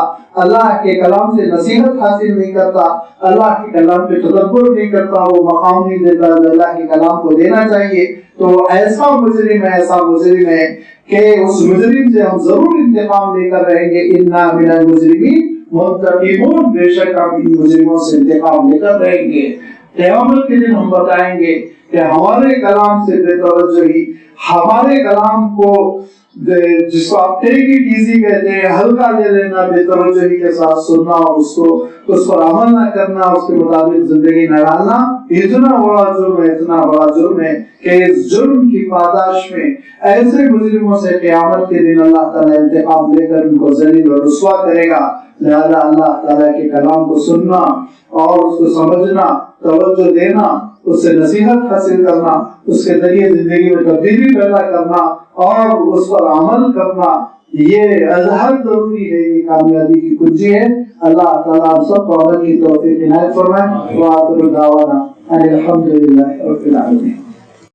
اللہ کے کلام سے نصیحت حاصل نہیں کرتا، اللہ کے کلام پہ تدبر نہیں کرتا، وہ مقام نہیں دیتا جو اللہ کے کلام کو دینا چاہیے، تو ایسا مجرم ہے کہ اس مجرم سے ہم ضرور انتقام لے کر رہیں گے۔ انا من المجرمین منتقمون، بے شک ہم ان مجرموں سے انتقام لے کر رہیں گے۔ قیامت کے دن ہم بتائیں گے کہ ہمارے کلام سے بے توجہی، ہمارے کلام کو جس کو آپ ٹیک اٹ ایزی کہتے ہیں، ہلکا لے لینا، بے توجہی کے ساتھ سننا اور اس پر عمل نہ کرنا، اس کے مطابق زندگی نہ ڈالنا، اتنا بڑا جرم ہے کہ اس جرم کی پاداش میں ایسے مجرموں سے قیامت کے دن اللہ تعالیٰ انتقام لے کر ان کو ذلیل اور رسوا کرے گا۔ لہذا اللہ تعالیٰ کے کلام کو سننا اور اس کو سمجھنا، توجہ دینا، اس سے نصیحت حاصل کرنا، اس کے ذریعے زندگی میں تبدیلی پیدا کرنا اور اس پر عمل کرنا، یہ ازحد ضروری ہے، یہ کامیابی کی کنجی ہے۔ اللہ تعالیٰ ہم سب کو عمل کی توفیق عنایت فرمائے۔ وآخر دعوانا ان الحمد للہ رب العالمین۔